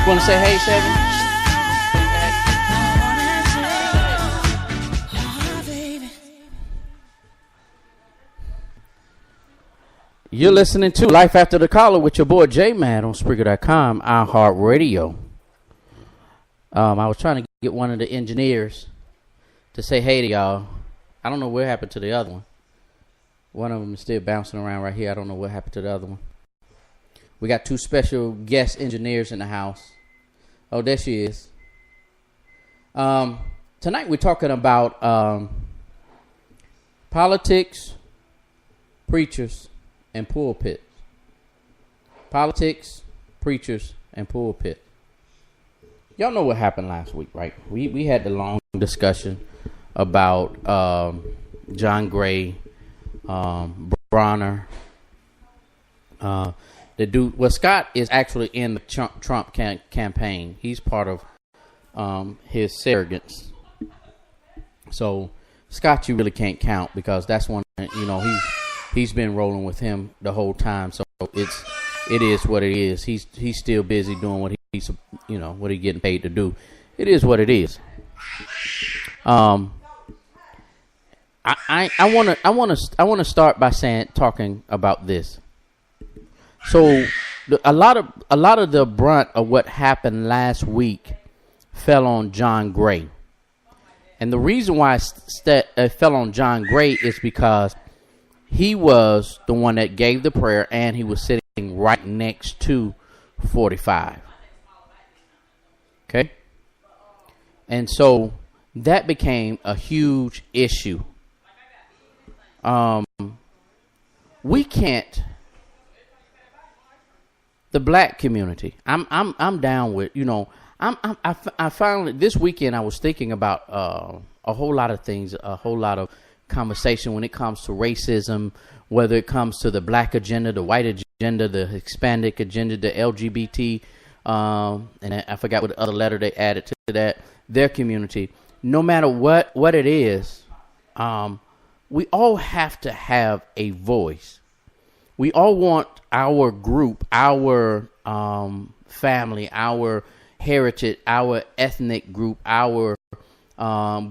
F: Want to say hey, Seven? You're listening to Life After the Collar with your boy J-Man on Spreaker.com, iHeartRadio. I was trying to get one of the engineers to say hey to y'all. I don't know what happened to the other one. One of them is still bouncing around right here. I don't know what happened to the other one. We got two special guest engineers in the house. Oh, there she is. Tonight we're talking about politics, preachers, and pulpit. Politics, preachers, and pulpit. Y'all know what happened last week, right? We had the long discussion about John Gray, Bronner, the dude. Well, Scott is actually in the Trump campaign. He's part of his surrogates. So Scott, you really can't count because that's one. He's been rolling with him the whole time. So it is what it is. He's still busy doing what he's what he's getting paid to do. It is what it is. I want to start by talking about this. So a lot of the brunt of what happened last week fell on John Gray, and the reason why it fell on John Gray is because he was the one that gave the prayer, and he was sitting right next to 45. Okay, and so that became a huge issue. We can't. The black community. I'm down with. I finally this weekend I was thinking about a whole lot of things, a whole lot of conversation when it comes to racism, whether it comes to the black agenda, the white agenda, the Hispanic agenda, the LGBT, and I forgot what other letter they added to that. Their community. No matter what it is, we all have to have a voice. We all want our group, our family, our heritage, our ethnic group, our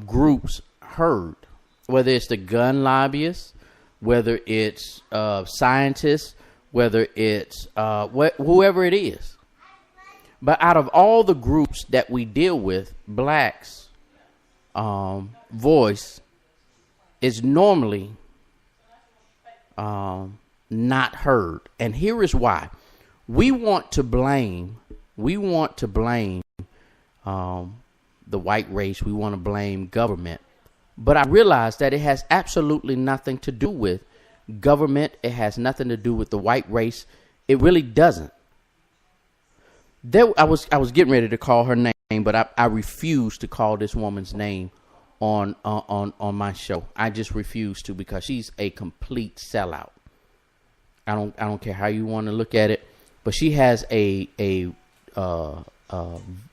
F: groups heard. Whether it's the gun lobbyists, whether it's scientists, whether it's whoever it is. But out of all the groups that we deal with, blacks' voice is normally not heard. And here is why. We want to blame the white race. We want to blame government. But I realize that it has absolutely nothing to do with government. It has nothing to do with the white race. It really doesn't. I was getting ready to call her name, but I refuse to call this woman's name on my show. I just refuse to because she's a complete sellout. I don't care how you want to look at it, but she has a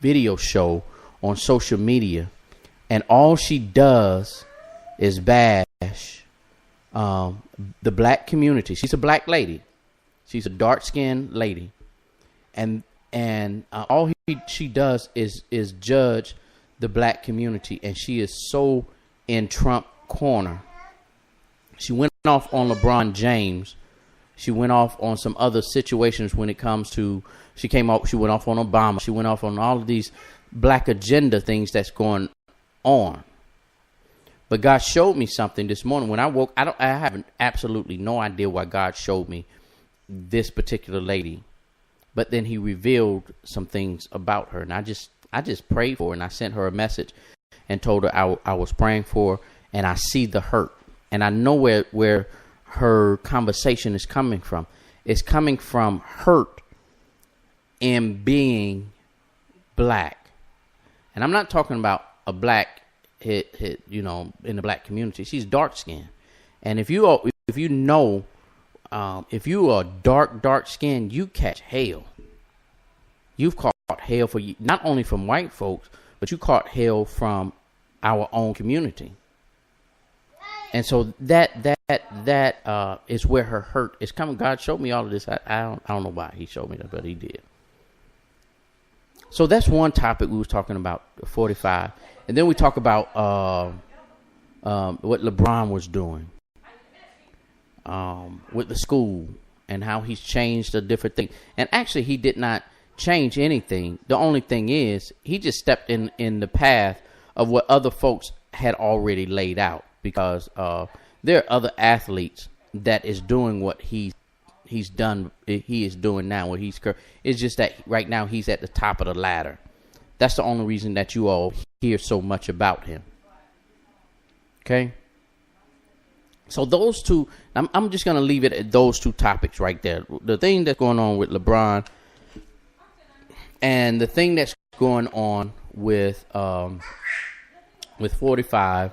F: video show on social media. And all she does is bash the black community. She's a black lady. She's a dark-skinned lady. And all she does is judge the black community. And she is so in Trump corner. She went off on LeBron James. She went off on some other situations when it comes to, she went off on Obama. She went off on all of these black agenda things that's going on. But God showed me something this morning when I woke. I have absolutely no idea why God showed me this particular lady, but then he revealed some things about her, and I just prayed for her, and I sent her a message and told her I was praying for her, and I see the hurt, and I know where her conversation is coming from. It's coming from hurt in being black, and I'm not talking about a black hit, in the black community. She's dark skinned, and if you are dark skinned, you catch hell. You've caught hell for you, not only from white folks, but you caught hell from our own community. And so that is where her hurt is coming. God showed me all of this. I don't know why he showed me that, but he did. So that's one topic we was talking about, 45. And then we talk about what LeBron was doing with the school and how he's changed a different thing. And actually, he did not change anything. The only thing is he just stepped in the path of what other folks had already laid out, because there are other athletes that is doing what he is doing now. It's just that right now he's at the top of the ladder. That's the only reason that you all hear so much about him. Okay? So those two, I'm just going to leave it at those two topics right there. The thing that's going on with LeBron and the thing that's going on with 45.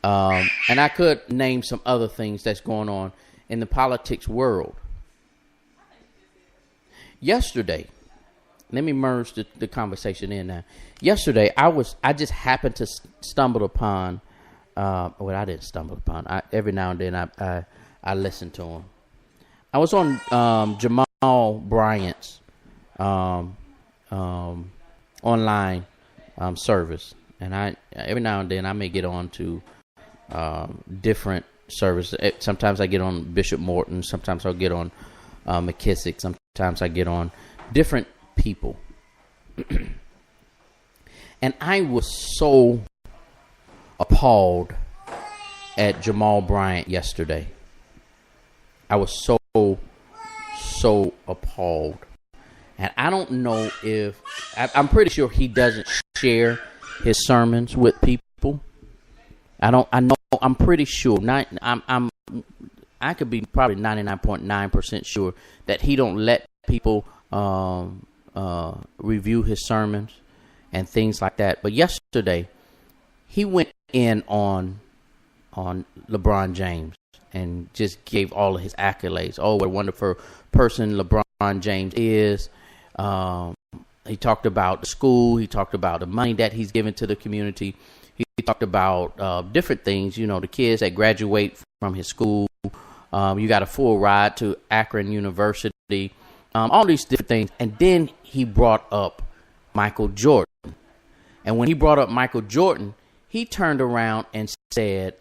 F: And I could name some other things that's going on in the politics world. Yesterday, let me merge the conversation in now. Yesterday, I just happened to stumble upon, I didn't stumble upon. Every now and then I listen to him. I was on Jamal Bryant's online service, and every now and then I may get on to different services. Sometimes I get on Bishop Morton. Sometimes I'll get on McKissick. Sometimes I get on different people. And I was so appalled at Jamal Bryant yesterday. I was so appalled. And I don't know if I'm pretty sure he doesn't share his sermons with people. I'm pretty sure. I could be probably 99.9% sure that he don't let people review his sermons and things like that. But yesterday, he went in on LeBron James and just gave all of his accolades. Oh, what a wonderful person LeBron James is. He talked about the school. He talked about the money that he's given to the community. He talked about different things, the kids that graduate from his school. You got a full ride to Akron University, all these different things. And then he brought up Michael Jordan. And when he brought up Michael Jordan, he turned around and said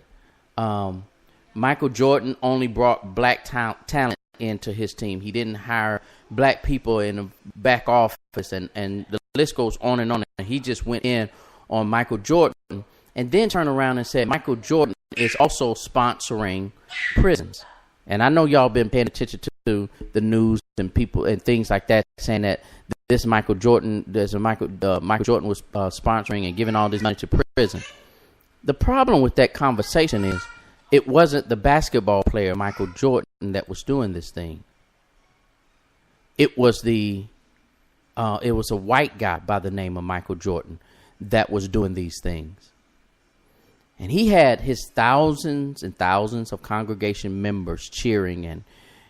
F: Michael Jordan only brought black talent into his team. He didn't hire black people in the back office, and the list goes on and on. And he just went in on Michael Jordan and then turned around and said Michael Jordan is also sponsoring prisons. And I know y'all been paying attention to the news and people and things like that, saying that Michael Jordan was sponsoring and giving all this money to prison. The problem with that conversation is it wasn't the basketball player Michael Jordan that was doing this thing. It was a white guy by the name of Michael Jordan that was doing these things. And he had his thousands and thousands of congregation members cheering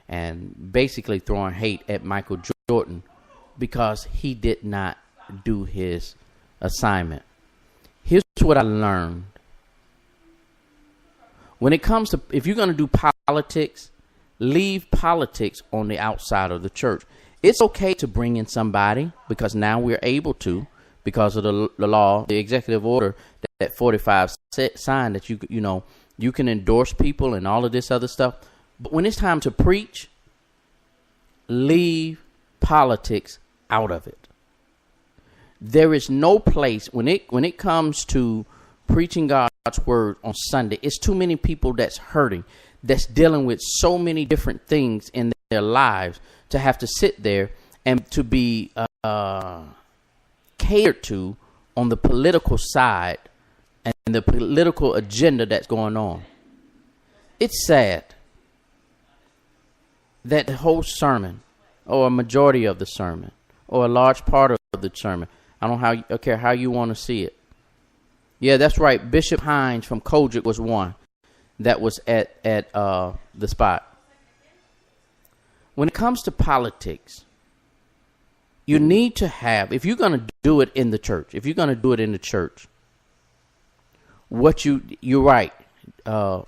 F: and basically throwing hate at Michael Jordan because he did not do his assignment. Here's what I learned. When it comes to, if you're going to do politics, leave politics on the outside of the church. It's okay to bring in somebody because now we're able to, because of the law, the executive order that 45 signed, that you can endorse people and all of this other stuff. But when it's time to preach, leave politics out of it. There is no place when it comes to preaching God's word on Sunday. It's too many people that's hurting, that's dealing with so many different things in their lives to have to sit there and to be catered to on the political side and the political agenda that's going on. It's sad that the whole sermon, or a majority of the sermon, or a large part of the sermon, I care how you want to see it. Yeah, that's right. Bishop Hines from Kojic was one that was at the spot. When it comes to politics, you need to have, if you're going to do it in the church, you're right.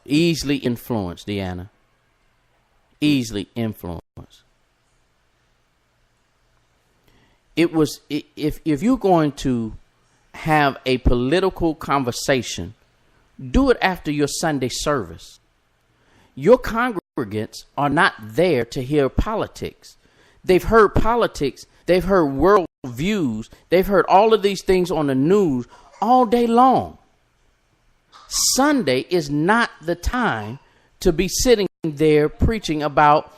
F: Easily influenced, Deanna. Easily influenced. it was, if you're going to have a political conversation, do it after your Sunday service. Your congregants are not there to hear politics. They've heard politics. They've heard world views. They've heard all of these things on the news all day long. Sunday is not the time to be sitting there preaching about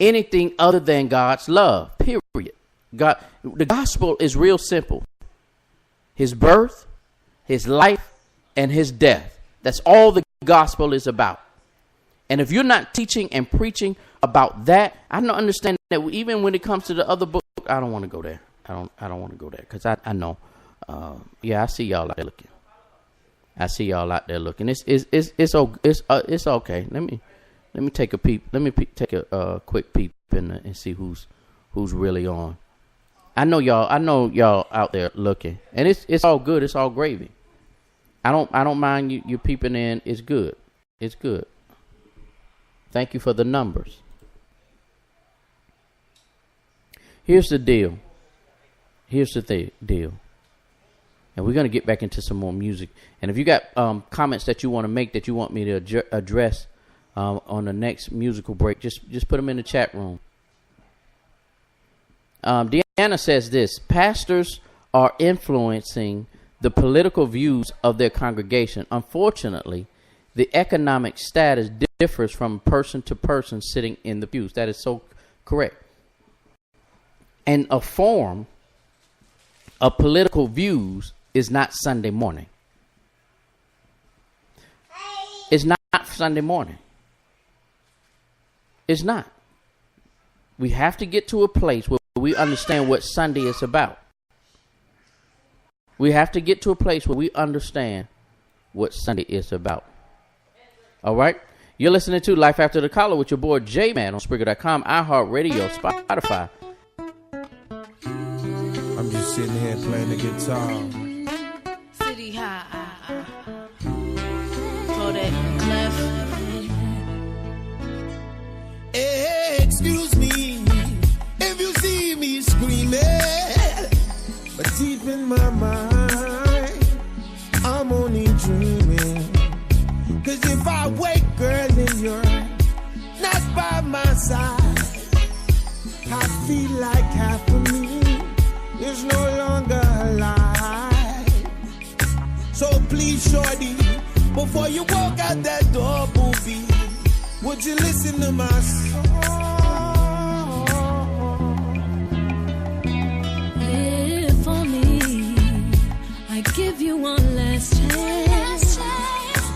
F: anything other than God's love, period. The gospel is real simple. His birth, his life, and his death. That's all the gospel is about. And if you're not teaching and preaching about that, I don't understand that even when it comes to the other book, I don't want to go there. I don't want to go there because I know. I see y'all out there looking. It's okay. Let me take a peep. Let me take a quick peep and see who's really on. I know y'all out there looking, and it's all good. It's all gravy. I don't mind you peeping in. It's good. It's good. Thank you for the numbers. Here's the deal. And we're going to get back into some more music. And if you got comments that you want to make that you want me to address on the next musical break, just put them in the chat room. Deanna says this: pastors are influencing the political views of their congregation. Unfortunately, the economic status differs from person to person sitting in the pews. That is so correct. And a form of political views is not Sunday morning. It's not Sunday morning. It's not. We have to get to a place where we understand what Sunday is about. We have to get to a place where we understand what Sunday is about. All right? You're listening to Life After the Collar with your boy J-Man on Spreaker.com, iHeartRadio, Spotify.
H: I'm just sitting here playing the guitar.
J: City High. Kodak Clef.
H: Hey, excuse me if you see me screaming, but deep in my mind, I'm only dreaming. Cause if I wake, girl, and you're not by my side, I feel like half of me is no longer alive. So please, shorty, before you walk out that door, booby, would you listen to my song?
J: If only I give you one last chance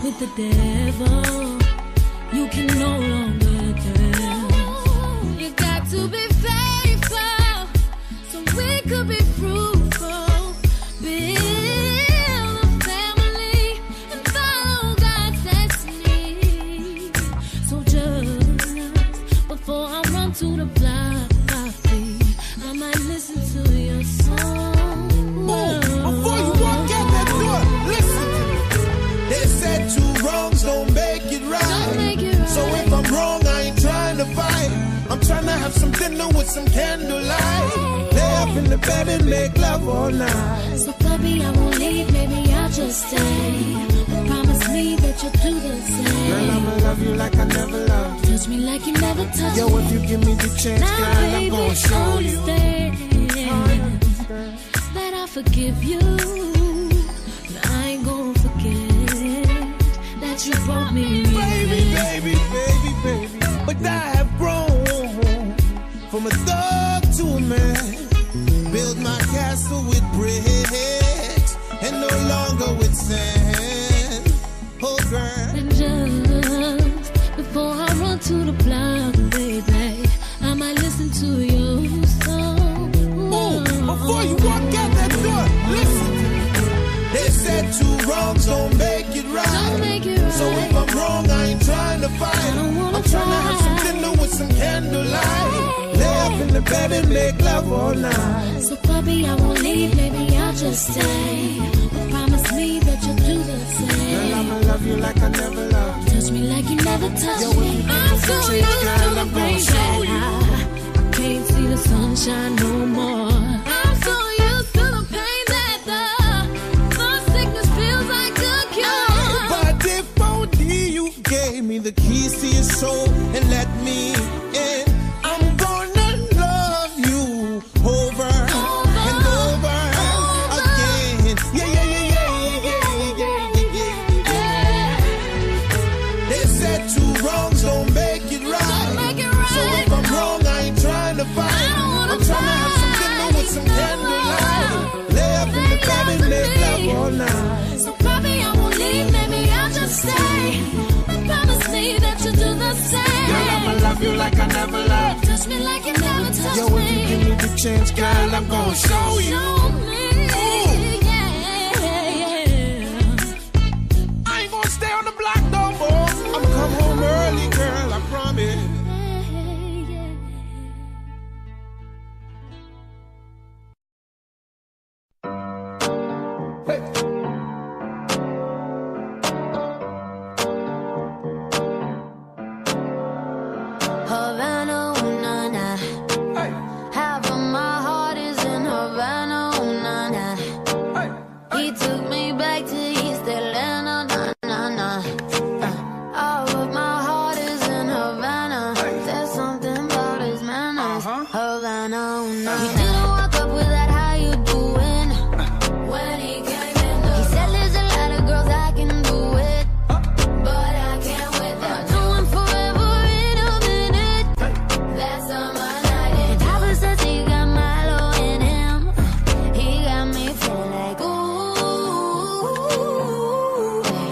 J: with the devil, you can no longer dance. You got to be faithful so we could be fruitful. Build a family and follow God's destiny. So just before I run to the block, I might listen to your song.
H: Before you walk out that door, listen to me. They said two wrongs don't make it right. So if I'm wrong, I ain't trying to fight. I'm trying to have some dinner with some candlelight. Lay up in the bed and make love all night.
J: So baby, I won't leave, maybe I'll just stay. Promise me that you'll do the same.
H: Girl, I'ma love you like I never loved you.
J: Touch me like you never touched me.
H: Yo, if you give me the chance,
J: now,
H: girl,
J: baby,
H: I'm gonna show you.
J: That I forgive you. But I ain't gonna forget that you brought me.
H: Baby. But I have grown from a thug to a man. Build my castle with bricks and no longer with sand. Oh, girl.
J: And just before I run to the block, baby, I might listen to your song.
H: Before you walk out that door, listen. They said two wrongs don't make it right. So if I'm wrong, I ain't trying to fight. I'm trying to have some dinner with some candlelight. Lay up in the bed and make love all night.
J: So baby, I won't leave, maybe I'll just stay. Promise me that you'll do the same.
H: Girl, I'ma love you like I never loved you.
J: Touch me like you never touched me. I'm so used to the rain. I can't see the sunshine no more.
H: you like I never loved.
J: Touch me like you never touched
H: Yo, if you give me the chance, girl, I'm gonna show you. I ain't gonna stay on the block no more. I'ma come home early, girl, I promise.
J: Havana, ooh, na, na. Half of my heart is in Havana, ooh, na, na. He took me back to East Atlanta, na, na, na. All of my heart is in Havana. There's something about his manners. Havana, ooh, na, na. He didn't walk up with that, how you doing? When he came in, he said there's a lot of girls I can do it, but I can't with them. Doing forever in a minute. That's on my night. And Papa says he got Milo in him. He got me feeling like ooh.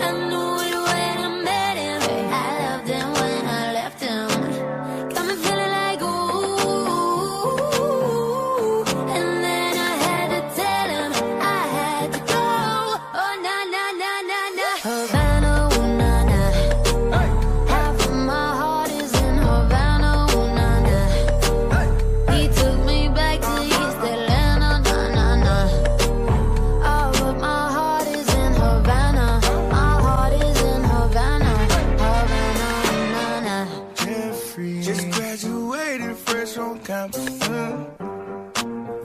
J: I knew it when I met him. I loved him when I left him. Got me feeling like ooh. And then I had to tell him I had to go. Oh na na na na na. Havana, ooh na na. Half of my heart is in Havana, ooh na na. He took me back to East Atlanta, na na na. All of my heart is in Havana. My heart is in Havana, Havana, na na.
H: Jeffrey, just graduated fresh on campus.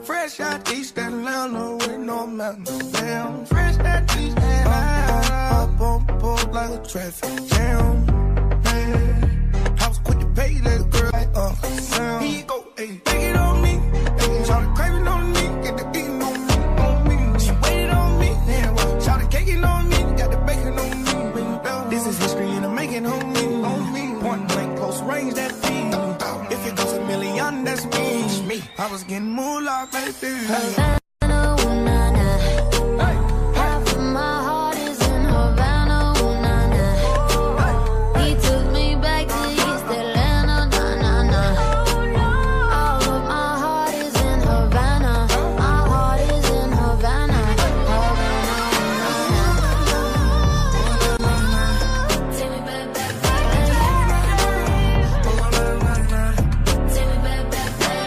H: Fresh out East Atlanta with no mountains. Damn, fresh out East Atlanta. Up on board like a traffic jam. Man, I was quick to pay that girl like Sam. Here you go, ayy, take it on me. Shawty craving on me, get the eating on me. She waited on me, yeah. Shawty caking on me, got the bacon on me. This is history in the making on me. Point blank, close range, that feed. If it goes a million, that's me. I was getting moolah, baby.
J: Havana, ooh na na. Half of my heart is in Havana, ooh na na. He took me back to East Atlanta, na na na. All of my heart is in Havana. My heart is in Havana, Havana, na na. Take me back, back, back. Take me back, back, back.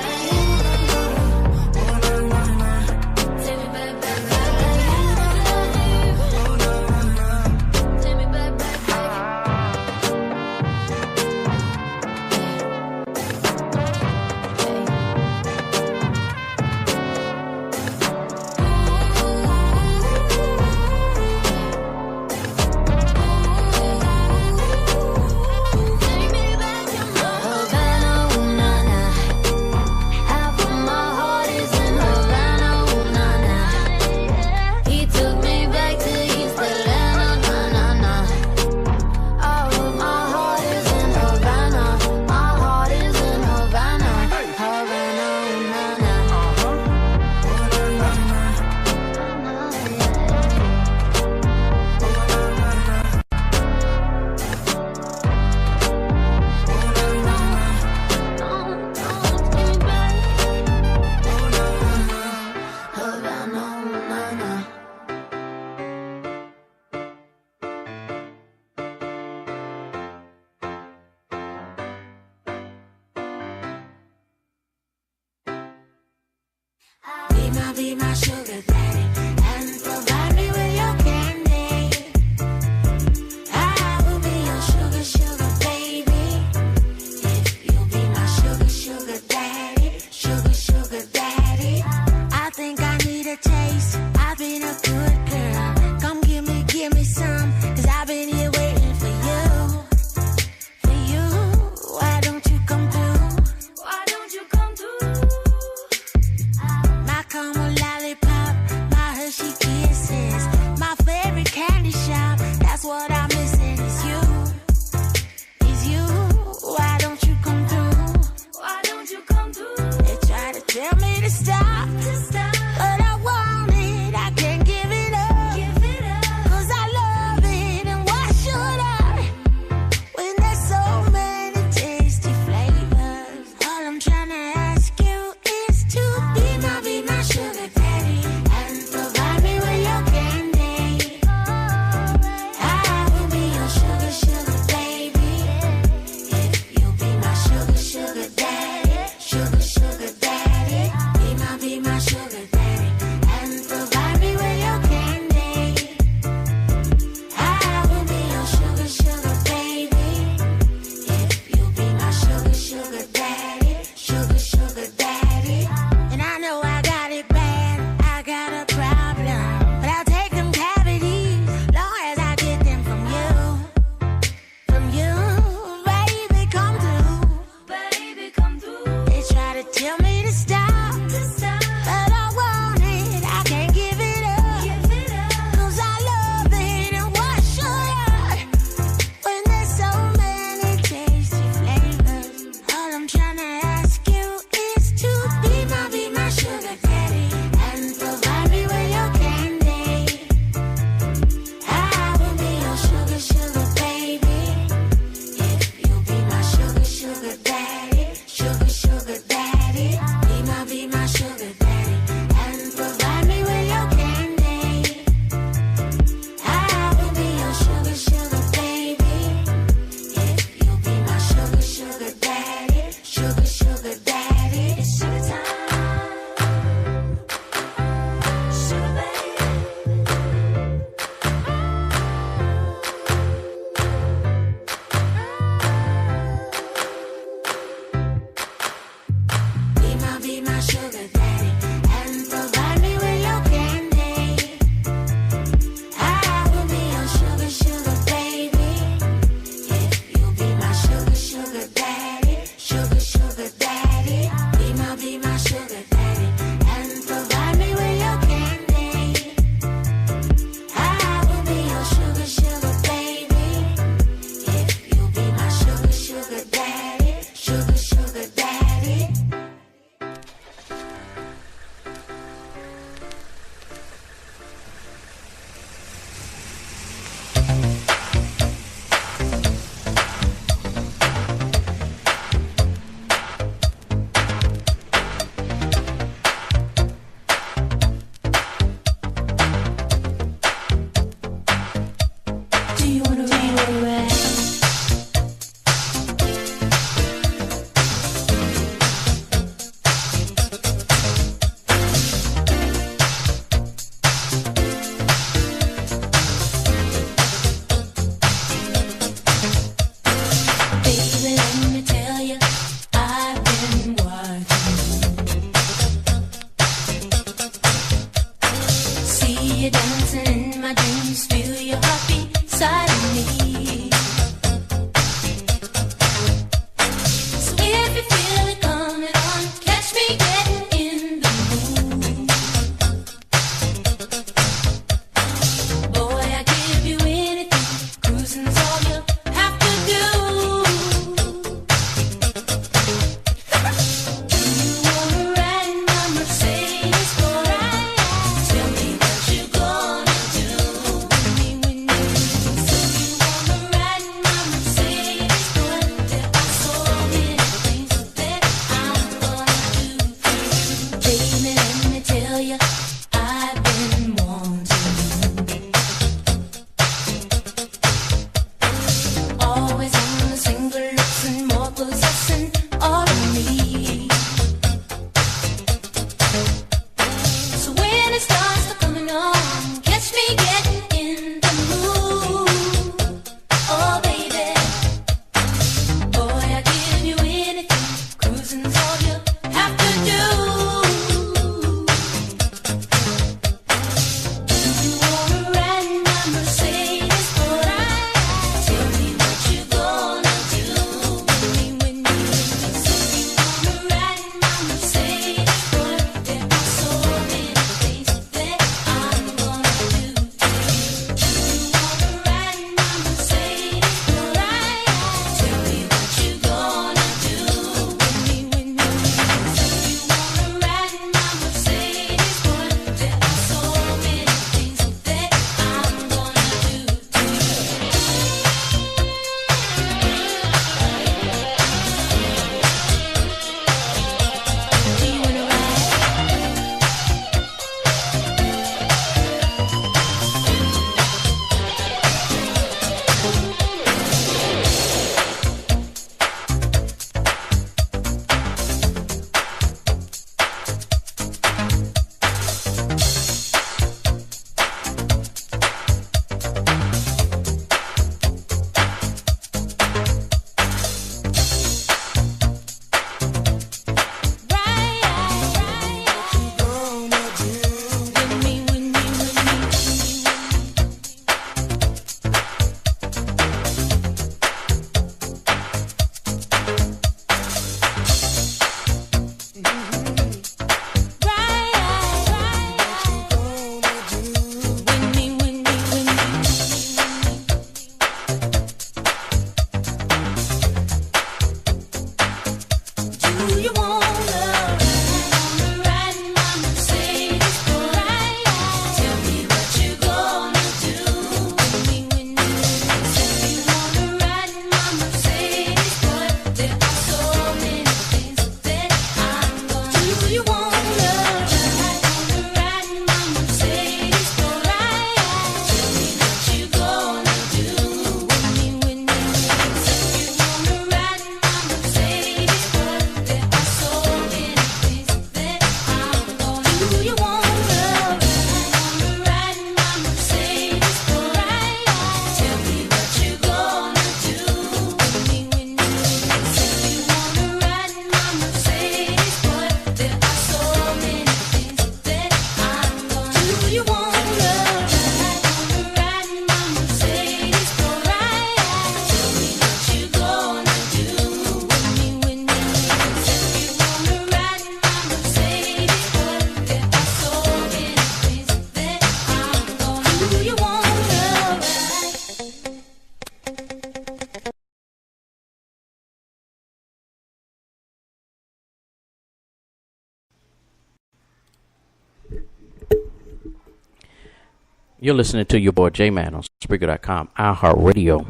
F: You're listening to your boy J-Man on Spreaker.com, iHeartRadio.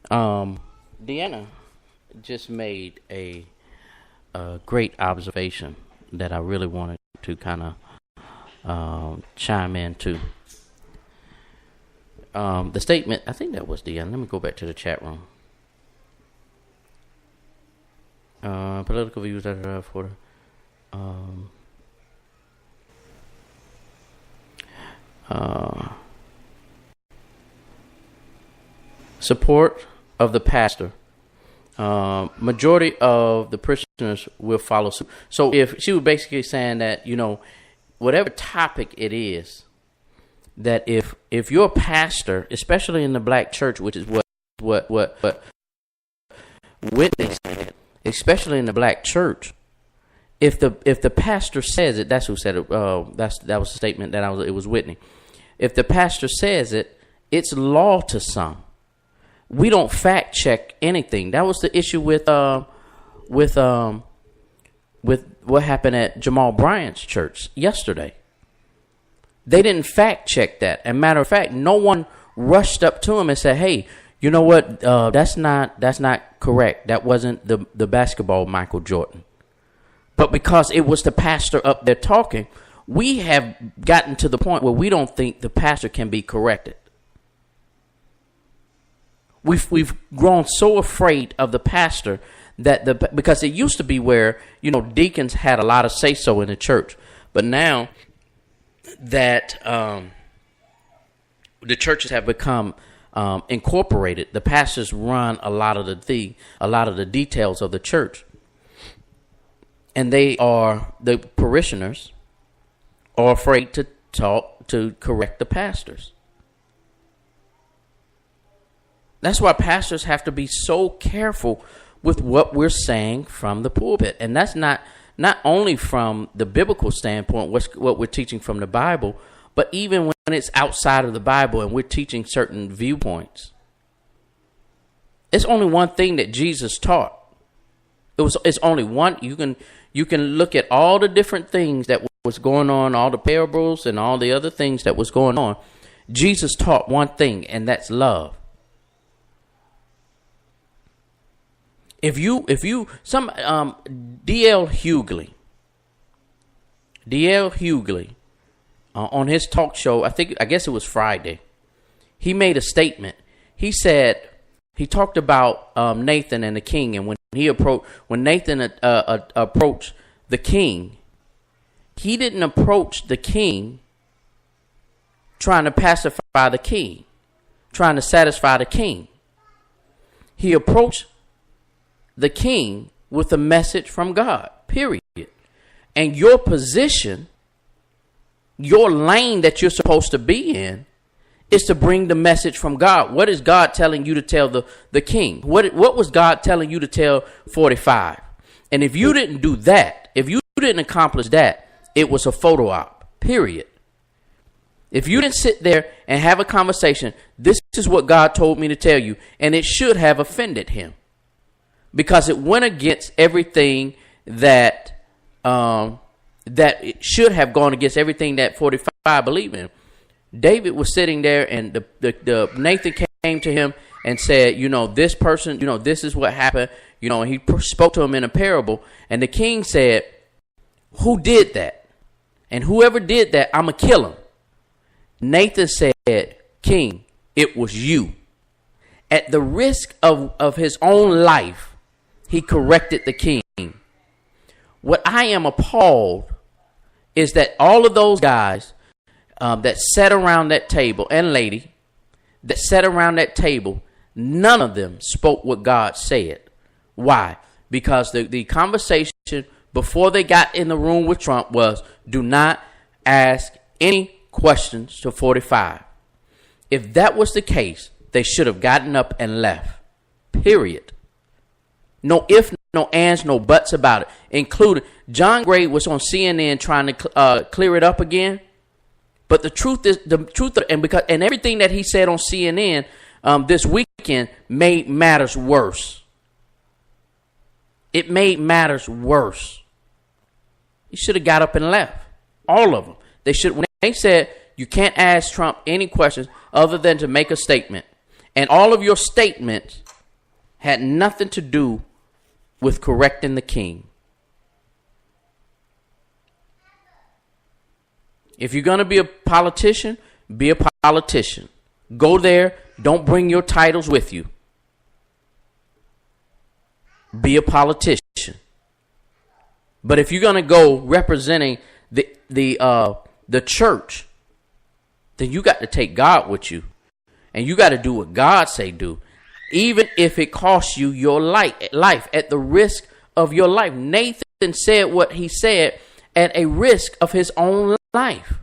F: Deanna just made a great observation that I really wanted to kind of chime into. The statement, I think that was Deanna. Let me go back to the chat room. Political views that are for support of the pastor. Majority of the parishioners will follow suit. So if she was basically saying that, you know, whatever topic it is, that if you're a pastor, especially in the black church, which is what Whitney said, especially in the black church, if the pastor says it, that's who said it. That was the statement it was Whitney. If the pastor says it, it's law to some. We don't fact check anything. That was the issue with what happened at Jamal Bryant's church yesterday. They didn't fact check that. And matter of fact, no one rushed up to him and said, "Hey, you know what? That's not correct. That wasn't the basketball Michael Jordan." But because it was the pastor up there talking, we have gotten to the point where we don't think the pastor can be corrected. We've grown so afraid of the pastor because it used to be where, you know, deacons had a lot of say so in the church, but now that the churches have become incorporated, the pastors run a lot of the details of the church, and the parishioners are afraid to talk to correct the pastors. That's why pastors have to be so careful with what we're saying from the pulpit. And that's not only from the biblical standpoint, what we're teaching from the Bible, but even when it's outside of the Bible and we're teaching certain viewpoints. It's only one thing that Jesus taught. It's only one. You can look at all the different things that was going on, all the parables and all the other things that was going on. Jesus taught one thing, and that's love. If you D.L. Hughley on his talk show, I guess it was Friday, he made a statement. He said, he talked about Nathan and the king, and when Nathan approached the king, he didn't approach the king trying to pacify the king, trying to satisfy the king. He approached the king with a message from God, period. And your position, your lane that you're supposed to be in, is to bring the message from God. What is God telling you to tell the king? What was God telling you to tell 45? And if you didn't do that, if you didn't accomplish that, it was a photo op, period. If you didn't sit there and have a conversation, this is what God told me to tell you, and it should have offended him. Because it went against everything that it should have gone against everything that 45 believed in. David was sitting there, and the Nathan came to him and said, you know, this person, you know, this is what happened. You know, and he spoke to him in a parable. And the king said, who did that? And whoever did that, I'm going to kill him. Nathan said, King, it was you. At the risk of his own life, he corrected the king. What I am appalled is that all of those guys that sat around that table, and lady, that sat around that table, none of them spoke what God said. Why? Because the conversation before they got in the room with Trump was, do not ask any questions to 45. If that was the case, they should have gotten up and left. Period. No ifs, no ands, no buts about it. Including John Gray was on CNN trying to clear it up again. But the truth is, and everything that he said on CNN this weekend made matters worse. It made matters worse. He should have got up and left. All of them. They should. When they said, You can't ask Trump any questions other than to make a statement. And all of your statements had nothing to do with correcting the king. If you're going to be a politician, be a politician. Go there. Don't bring your titles with you. Be a politician. But if you're going to go representing the church, then you got to take God with you. And you got to do what God say do. Even if it costs you your life, at the risk of your life. Nathan said what he said at a risk of his own life.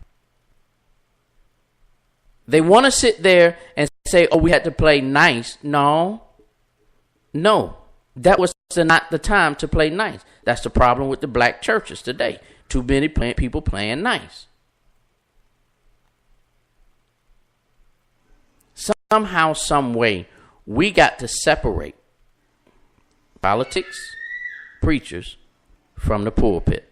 F: They want to sit there and say, oh, we had to play nice. No, that was not the time to play nice. That's the problem with the black churches today. Too many people playing nice. Somehow, some way, we got to separate politics, preachers, from the pulpit.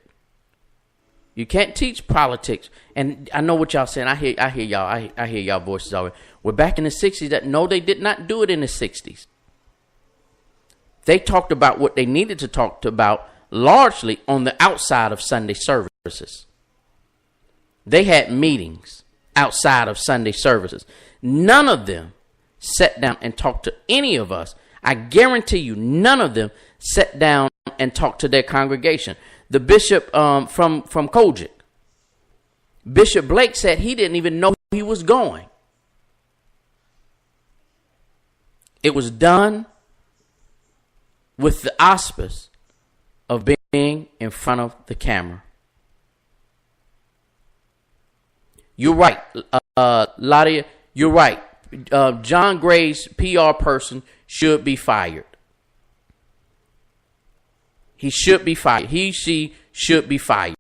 F: You can't teach politics. And I know what y'all saying. I hear y'all voices already. We're back in the 60s. No, they did not do it in the 60s. They talked about what they needed to talk about largely on the outside of Sunday services. They had meetings outside of Sunday services. None of them sat down and talked to any of us. I guarantee you, none of them sat down and talked to their congregation. The bishop from Kojic, Bishop Blake, said he didn't even know he was going. It was done with the auspice of being in front of the camera. You're right, Latc, you're right. John Gray's PR person should be fired. He should be fired. She should be fired.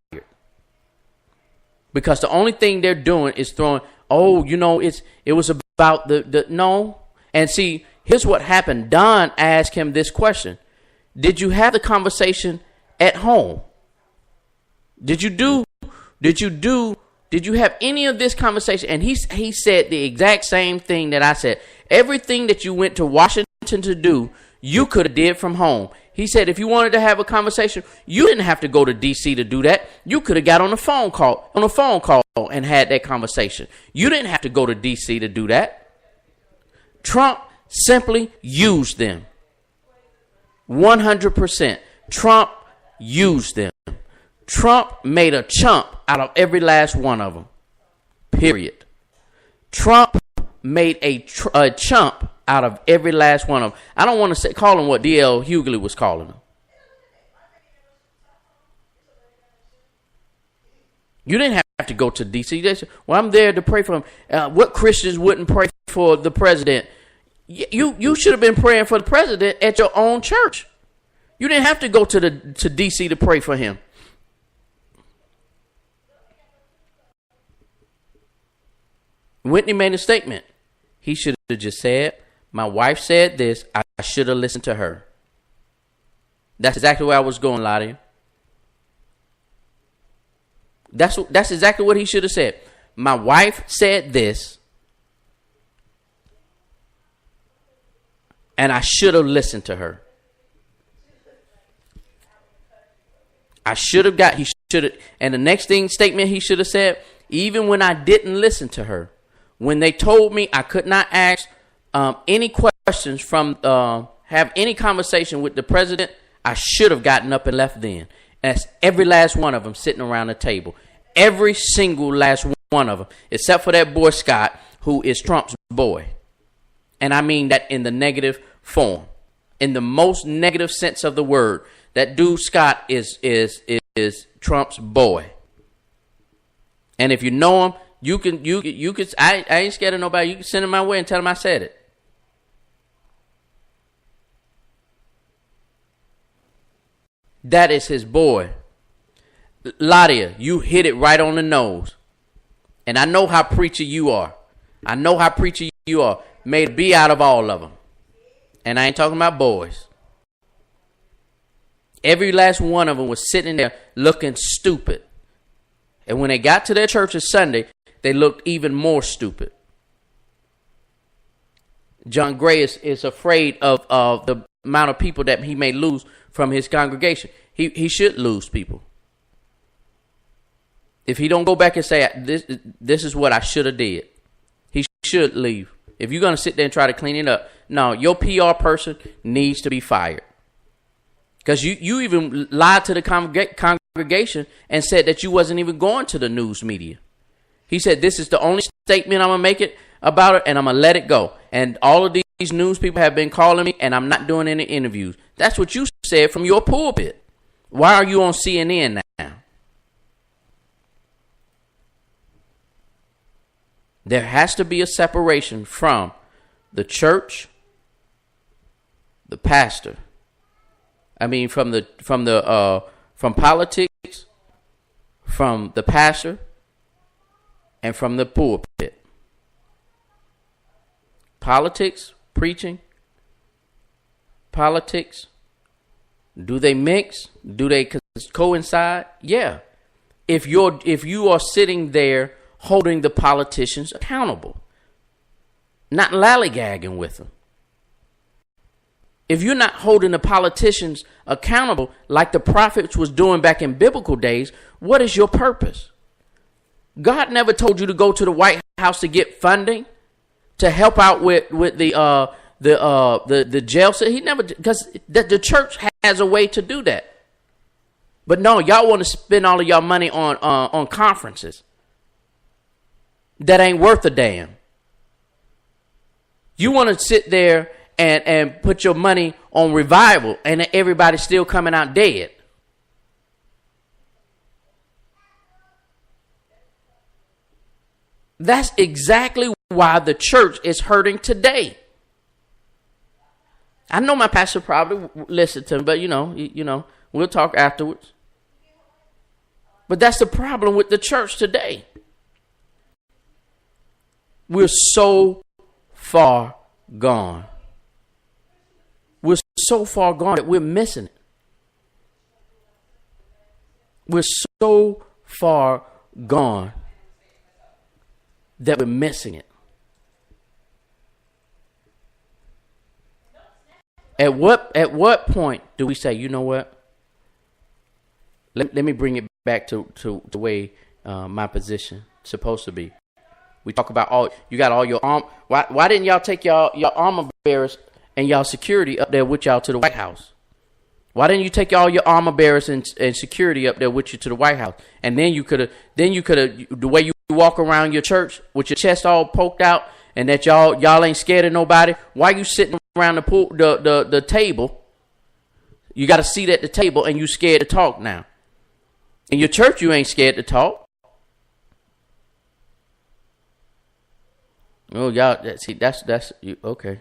F: Because the only thing they're doing is throwing, it was about the no. And see, here's what happened. Don asked him this question. Did you have the conversation at home? Did you have any of this conversation? And he said the exact same thing that I said. Everything that you went to Washington to do, you could have did from home. He said if you wanted to have a conversation, you didn't have to go to D.C. to do that. You could have got on a phone call and had that conversation. You didn't have to go to D.C. to do that. Trump simply used them. 100%. Trump used them. Trump made a chump out of every last one of them. Period. Trump made a chump out of every last one of them. I don't want to call him what D.L. Hughley was calling him. You didn't have to go to D.C. They said, well, I'm there to pray for him. What Christians wouldn't pray for the president? You should have been praying for the president at your own church. You didn't have to go to D.C. to pray for him. Whitney made a statement. He should have just said, my wife said this, I should have listened to her. That's exactly where I was going, Latc. That's exactly what he should have said. My wife said this, and I should have listened to her. And the next statement he should have said, even when I didn't listen to her, when they told me I could not ask any questions have any conversation with the president, I should have gotten up and left then. And that's every last one of them sitting around the table. Every single last one of them, except for that boy Scott, who is Trump's boy. And I mean that in the negative form, in the most negative sense of the word. That dude Scott is Trump's boy. And if you know him, you can. I ain't scared of nobody. You can send him my way and tell him I said it. That is his boy. Latc, you hit it right on the nose. And I know how preachy you are. Made a B out of all of them. And I ain't talking about boys. Every last one of them was sitting there looking stupid. And when they got to their churches Sunday, they looked even more stupid. John Gray is afraid of the amount of people that he may lose from his congregation. He should lose people. If he don't go back and say, this is what I should have did, he should leave. If you're going to sit there and try to clean it up, no, your PR person needs to be fired. Because you even lied to the congregation and said that you wasn't even going to the news media. He said, this is the only statement I'm going to make it about it, and I'm going to let it go. And all of these news people have been calling me, and I'm not doing any interviews. That's what you said from your pulpit. Why are you on CNN now? There has to be a separation from the church, the pastor. I mean, from politics, from the pastor, and from the pulpit. Politics, preaching, politics. Do they mix? Do they coincide? Yeah. If you are sitting there holding the politicians accountable, not lollygagging with them. If you're not holding the politicians accountable like the prophets was doing back in biblical days, what is your purpose? God never told you to go to the White House to get funding to help out with the jail cell. He never, because the church has a way to do that. But no, y'all want to spend all of y'all money on conferences that ain't worth a damn. You want to sit there and put your money on revival, and everybody's still coming out dead. That's exactly why the church is hurting today. I know my pastor probably listened to him, but you know, we'll talk afterwards. But that's the problem with the church today. We're so far gone. We're so far gone that we're missing it. We're so far gone that we're missing it. At what point do we say, you know what? Let me bring it back to the way my position is supposed to be. We talk about you got all your arm. Why didn't y'all take your armor bearers and y'all security up there with y'all to the White House? Why didn't you take all your armor bearers and security up there with you to the White House? And then you could have the way you walk around your church with your chest all poked out and that y'all ain't scared of nobody. Why you sitting around the table? You got a seat at the table and you scared to talk now. In your church, you ain't scared to talk. Oh, y'all, see, that's okay.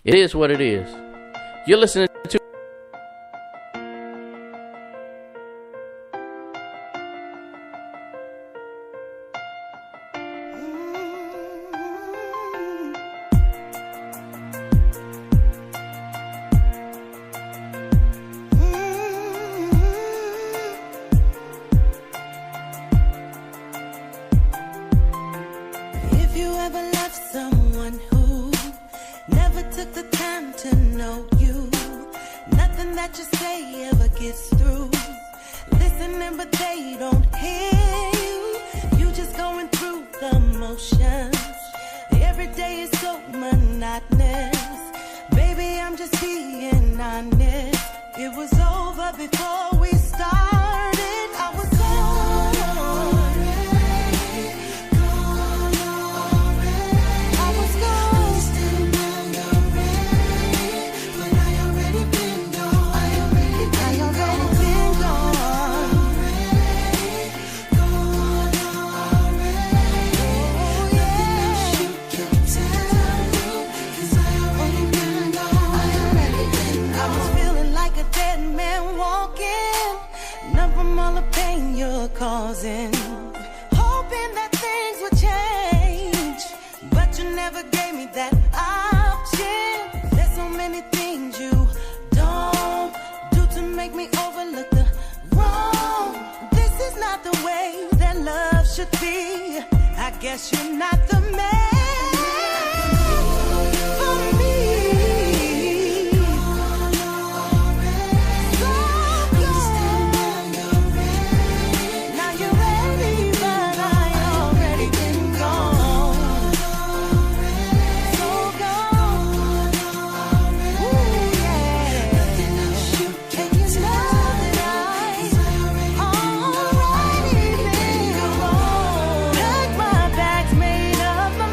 F: It is what it is. You're listening to
M: If you ever loved someone who never took the time to know you, nothing that you say ever gets through. Listening but they don't hear you. You just going through the motions. Every day is so monotonous. Baby, I'm just being honest. It was over before we started. I was gone. Causing, hoping that things would change, but you never gave me that option. There's so many things you don't do to guess you're not the man for me. So now you're ready, but I already been gone. So gone. Ooh, yeah. And you know that I already been wrong. Pack my bags, made up my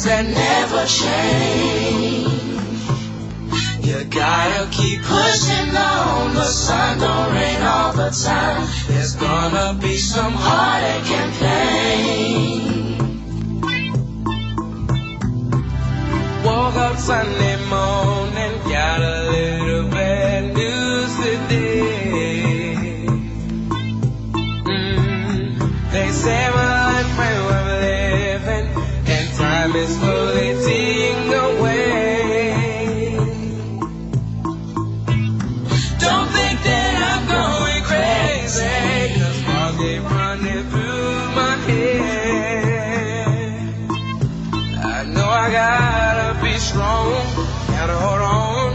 A: things that never change. You gotta keep pushing on. The sun don't rain all the time. There's gonna be some heartache and pain. Woke up Sunday morning, got a little bad news today. They say my life ain't worth living, and time is slowly ticking away. Don't think that I'm going crazy, 'cause thoughts keep running through my head. I know I gotta be strong, gotta hold on.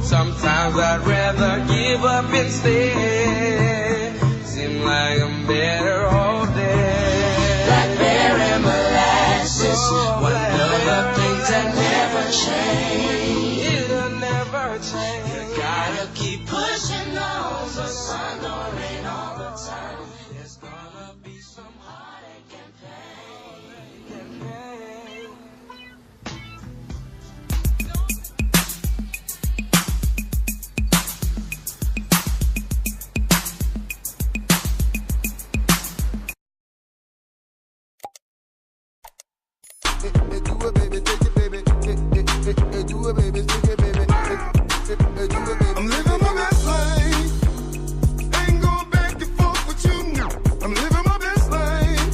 A: Sometimes I'd rather give up instead. Seem like I'm better off dead. Blackberry molasses, one of the things that never change. It'll never change. You gotta keep pushing on. The sun don't rain all the time. There's gonna be some heartache and pain.
H: Do it, baby, take it, baby. Do it, baby, take it, baby. I'm living my best life. Ain't going back and forth with you now. I'm living my best life.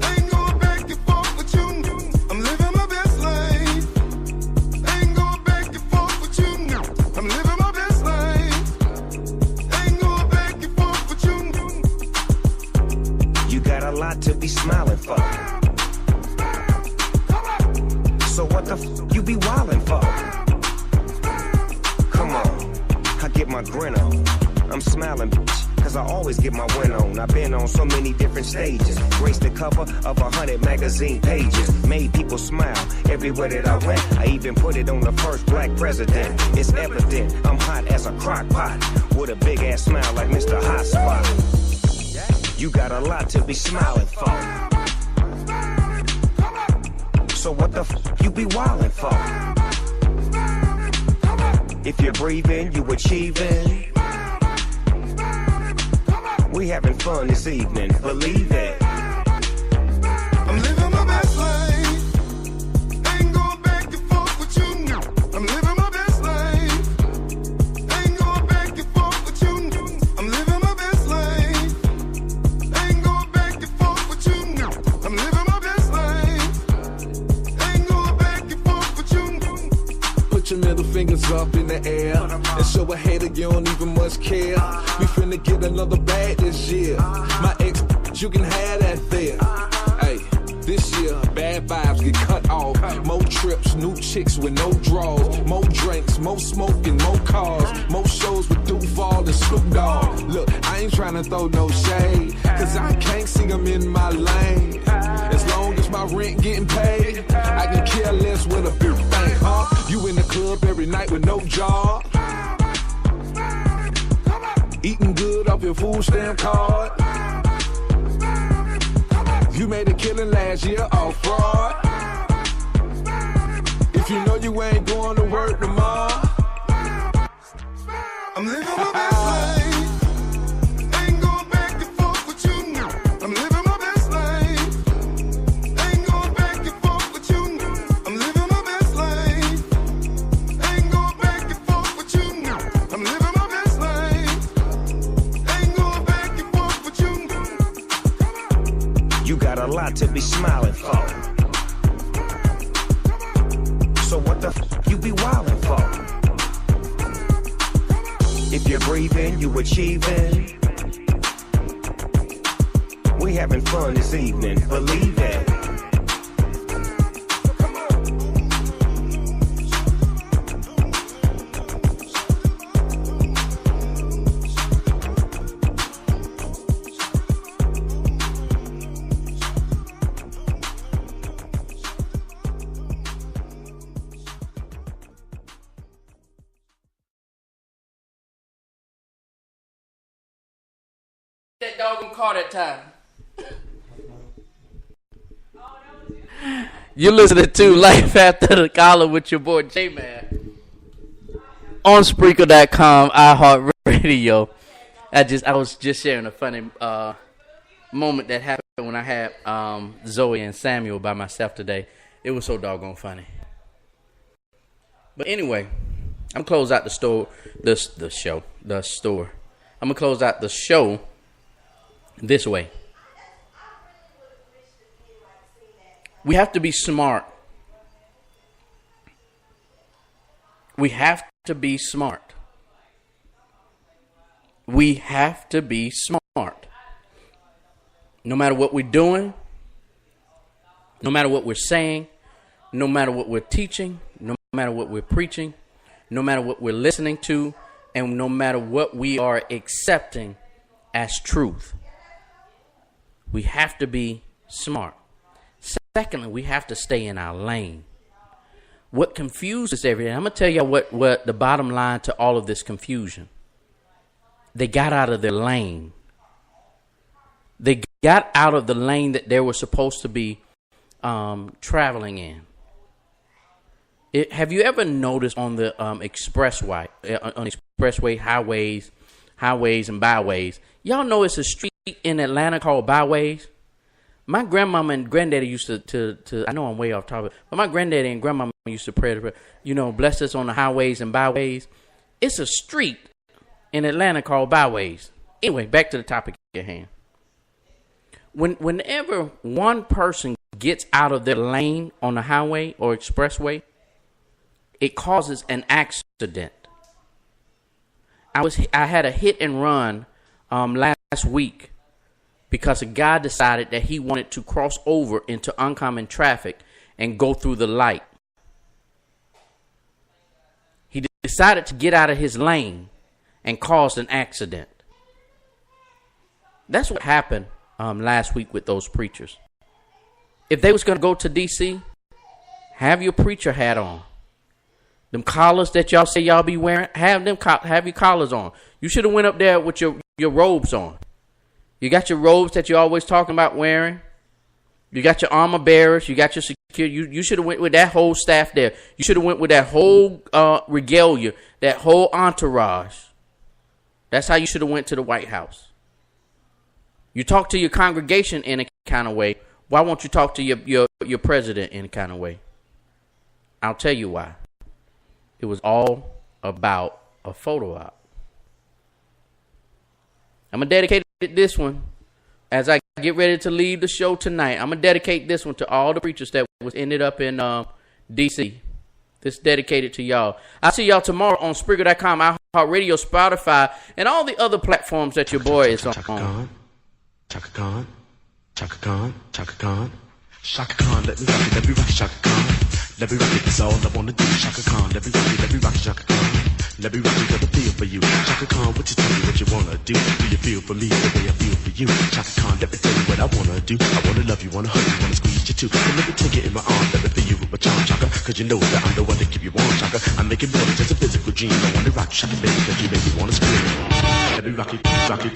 H: Ain't going back and forth with you. I'm living my best life. Ain't going back and forth with you now. I'm living my best life. Ain't going back and forth with you.
N: You got a lot to be smiling for. So what the you be wildin' for? Come on, I get my grin on. I'm smiling, bitch, 'cause I always get my win on. I've been on so many different stages. Graced the cover of 100 magazine pages. Made people smile everywhere that I went. I even put it on the first black president. It's evident I'm hot as a crock pot, with a big ass smile like Mr. Hot Spot. You got a lot to be smiling for. So what the you be wildin' for? If you're breathing, you achieving. We having fun this evening, believe it.
H: I'm living my best life. Ain't going back and forth with you now. I'm living my best life. Ain't going back and forth with you. I'm living my best life. Ain't going back and forth with you now. I'm living my best life. Ain't going back and forth with you.
O: Put your middle fingers up in the air and show a hater you don't even much care. We finna get another bag this year. My ex, you can have that there. Hey, this year, bad vibes get cut off. More trips, new chicks with no draws. More drinks, more smoking, more cars. More shows with Duval and Snoop Dogg. Look, I ain't tryna throw no shade, 'cause I can't see them in my lane. As long as my rent getting paid, I can care less with a big thing, huh? You in the club every night with no job. Eating good off your food stamp card. You made a killing last year off fraud. If you know you ain't going to work tomorrow,
H: I'm living my best life. Ain't going back and forth with you now. I'm living my best life. Ain't going back and forth with you. I'm living my best life. Ain't going back and forth with you now. I'm living my best life. Ain't going back and forth with you.
N: You got a lot to be smiling for. So what the you be wildin' for? If you're breathing, you achieving. We having fun this evening, believe it.
F: That dog car that time. You're listening to Life After the Collar with your boy J-Man on Spreaker.com, iHeartRadio. I was just sharing a funny moment that happened when I had Zoe and Samuel by myself today. It was so doggone funny. But anyway, I'm gonna close out the store. I'm gonna close out the show this way. We have to be smart. We have to be smart. We have to be smart. No matter what we're doing, no matter what we're saying, no matter what we're teaching, no matter what we're preaching, no matter what we're listening to, and no matter what we are accepting as truth, we have to be smart. Secondly, we have to stay in our lane. What confuses everything, I'm going to tell you what the bottom line to all of this confusion. They got out of their lane. They got out of the lane that they were supposed to be traveling in. Have you ever noticed on the expressway, highways and byways? Y'all know it's a street in Atlanta called byways. My grandmama and granddaddy used to I know I'm way off topic, but my granddaddy and grandmama used to pray, bless us on the highways and byways. It's a street in Atlanta called byways. Anyway, back to the topic at hand. Whenever one person gets out of their lane on the highway or expressway, it causes an accident. I had a hit and run last week because a guy decided that he wanted to cross over into oncoming traffic and go through the light. He decided to get out of his lane and caused an accident. That's what happened last week with those preachers. If they was going to go to D.C., have your preacher hat on. Them collars that y'all say y'all be wearing, have your collars on. You should have went up there with your robes on. You got your robes that you're always talking about wearing. You got your armor bearers. You got your security. You should have went with that whole staff there. You should have went with that whole regalia, that whole entourage. That's how you should have went to the White House. You talk to your congregation in a kind of way. Why won't you talk to your president in a kind of way? I'll tell you why. It was all about a photo op. I'm going to dedicate this one as I get ready to leave the show tonight. I'm going to dedicate this one to all the preachers that ended up in D.C. This is dedicated to y'all. I'll see y'all tomorrow on Spreaker.com, iHeartRadio, Spotify, and all the other platforms that your boy is on.
P: Chaka Khan, Chaka Khan, Chaka Khan, Chaka Khan, Chaka Khan, let me rock it, Chaka Khan. Let me rock it, that's all I wanna do. Chaka Khan, let me rock it, Chaka Khan. Let me rock it, got the feel for you. Chaka Khan, what you tell me what you wanna do? Do you feel for me the way I feel for you? Chaka Khan, let me tell you what I wanna do. I wanna love you, wanna hug you, wanna squeeze you too. So let me take it in my arms, let me feel you with my charm, Chaka. Cause you know that I'm the one to keep you warm, Chaka. I make it more than just a physical dream. I wanna rock you, Chaka, baby, cause you make me wanna scream. Let me rock it, rock it.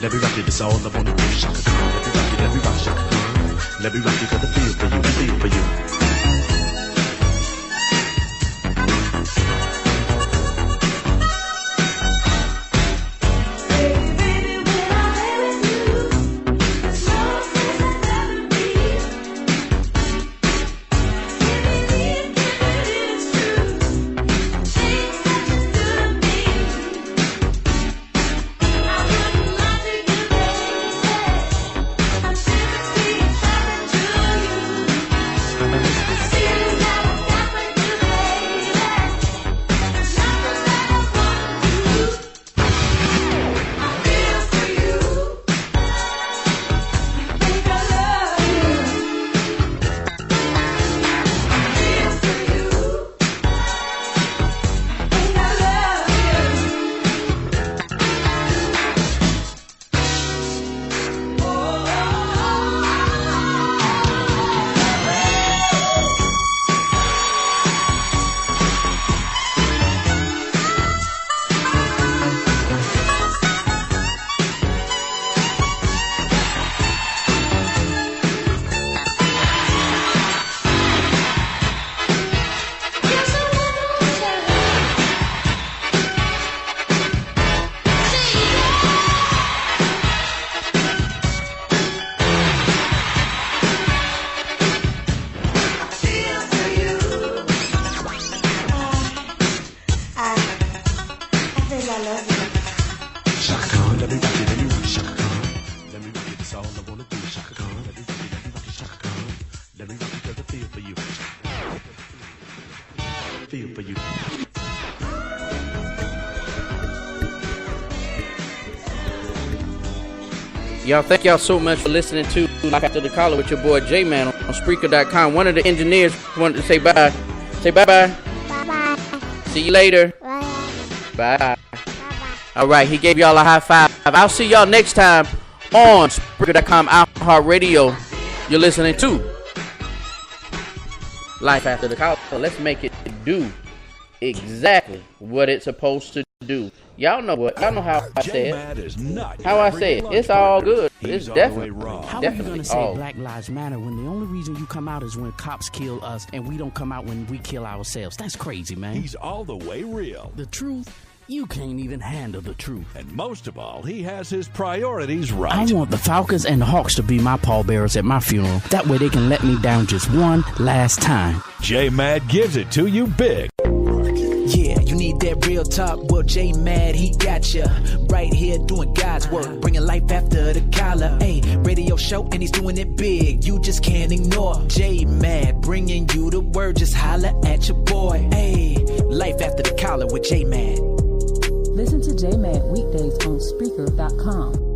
P: Let me rock it, it's all I wanna do. Chaka Khan, let me rock it, Chaka Khan. Let me rock it, got the feel for you, feel for you.
J: Baby, when I'm there with you, there's no
P: feel for you.
F: Y'all, thank y'all so much for listening to Life After the Collar with your boy J-Man on Spreaker.com. One of the engineers wanted to say bye. Say bye-bye.
K: Bye-bye.
F: See you later. Bye. All right, he gave y'all a high five. I'll see y'all next time on Spreaker.com, iHeartRadio. You're listening to Life After the Collar. So let's make it do exactly what it's supposed to do. Y'all know what? Y'all know how I say it. How I say it. It's all good. It's definitely wrong.
Q: How are you gonna say Black Lives Matter when the only reason you come out is when cops kill us and we don't come out when we kill ourselves? That's crazy, man.
R: He's all the way real.
Q: The truth? You can't even handle the truth.
R: And most of all, he has his priorities right.
Q: I want the Falcons and the Hawks to be my pallbearers at my funeral. That way they can let me down just one last time.
R: J-Mad gives it to you big.
E: Yeah, you need that real talk. Well, J-Mad, he got ya right here doing God's work, bringing life after the collar. Hey, radio show, and he's doing it big. You just can't ignore J-Mad, bringing you the word. Just holla at your boy. Hey, Life After the Collar with J-Mad.
S: Listen to J-Mad weekdays on Spreaker.com.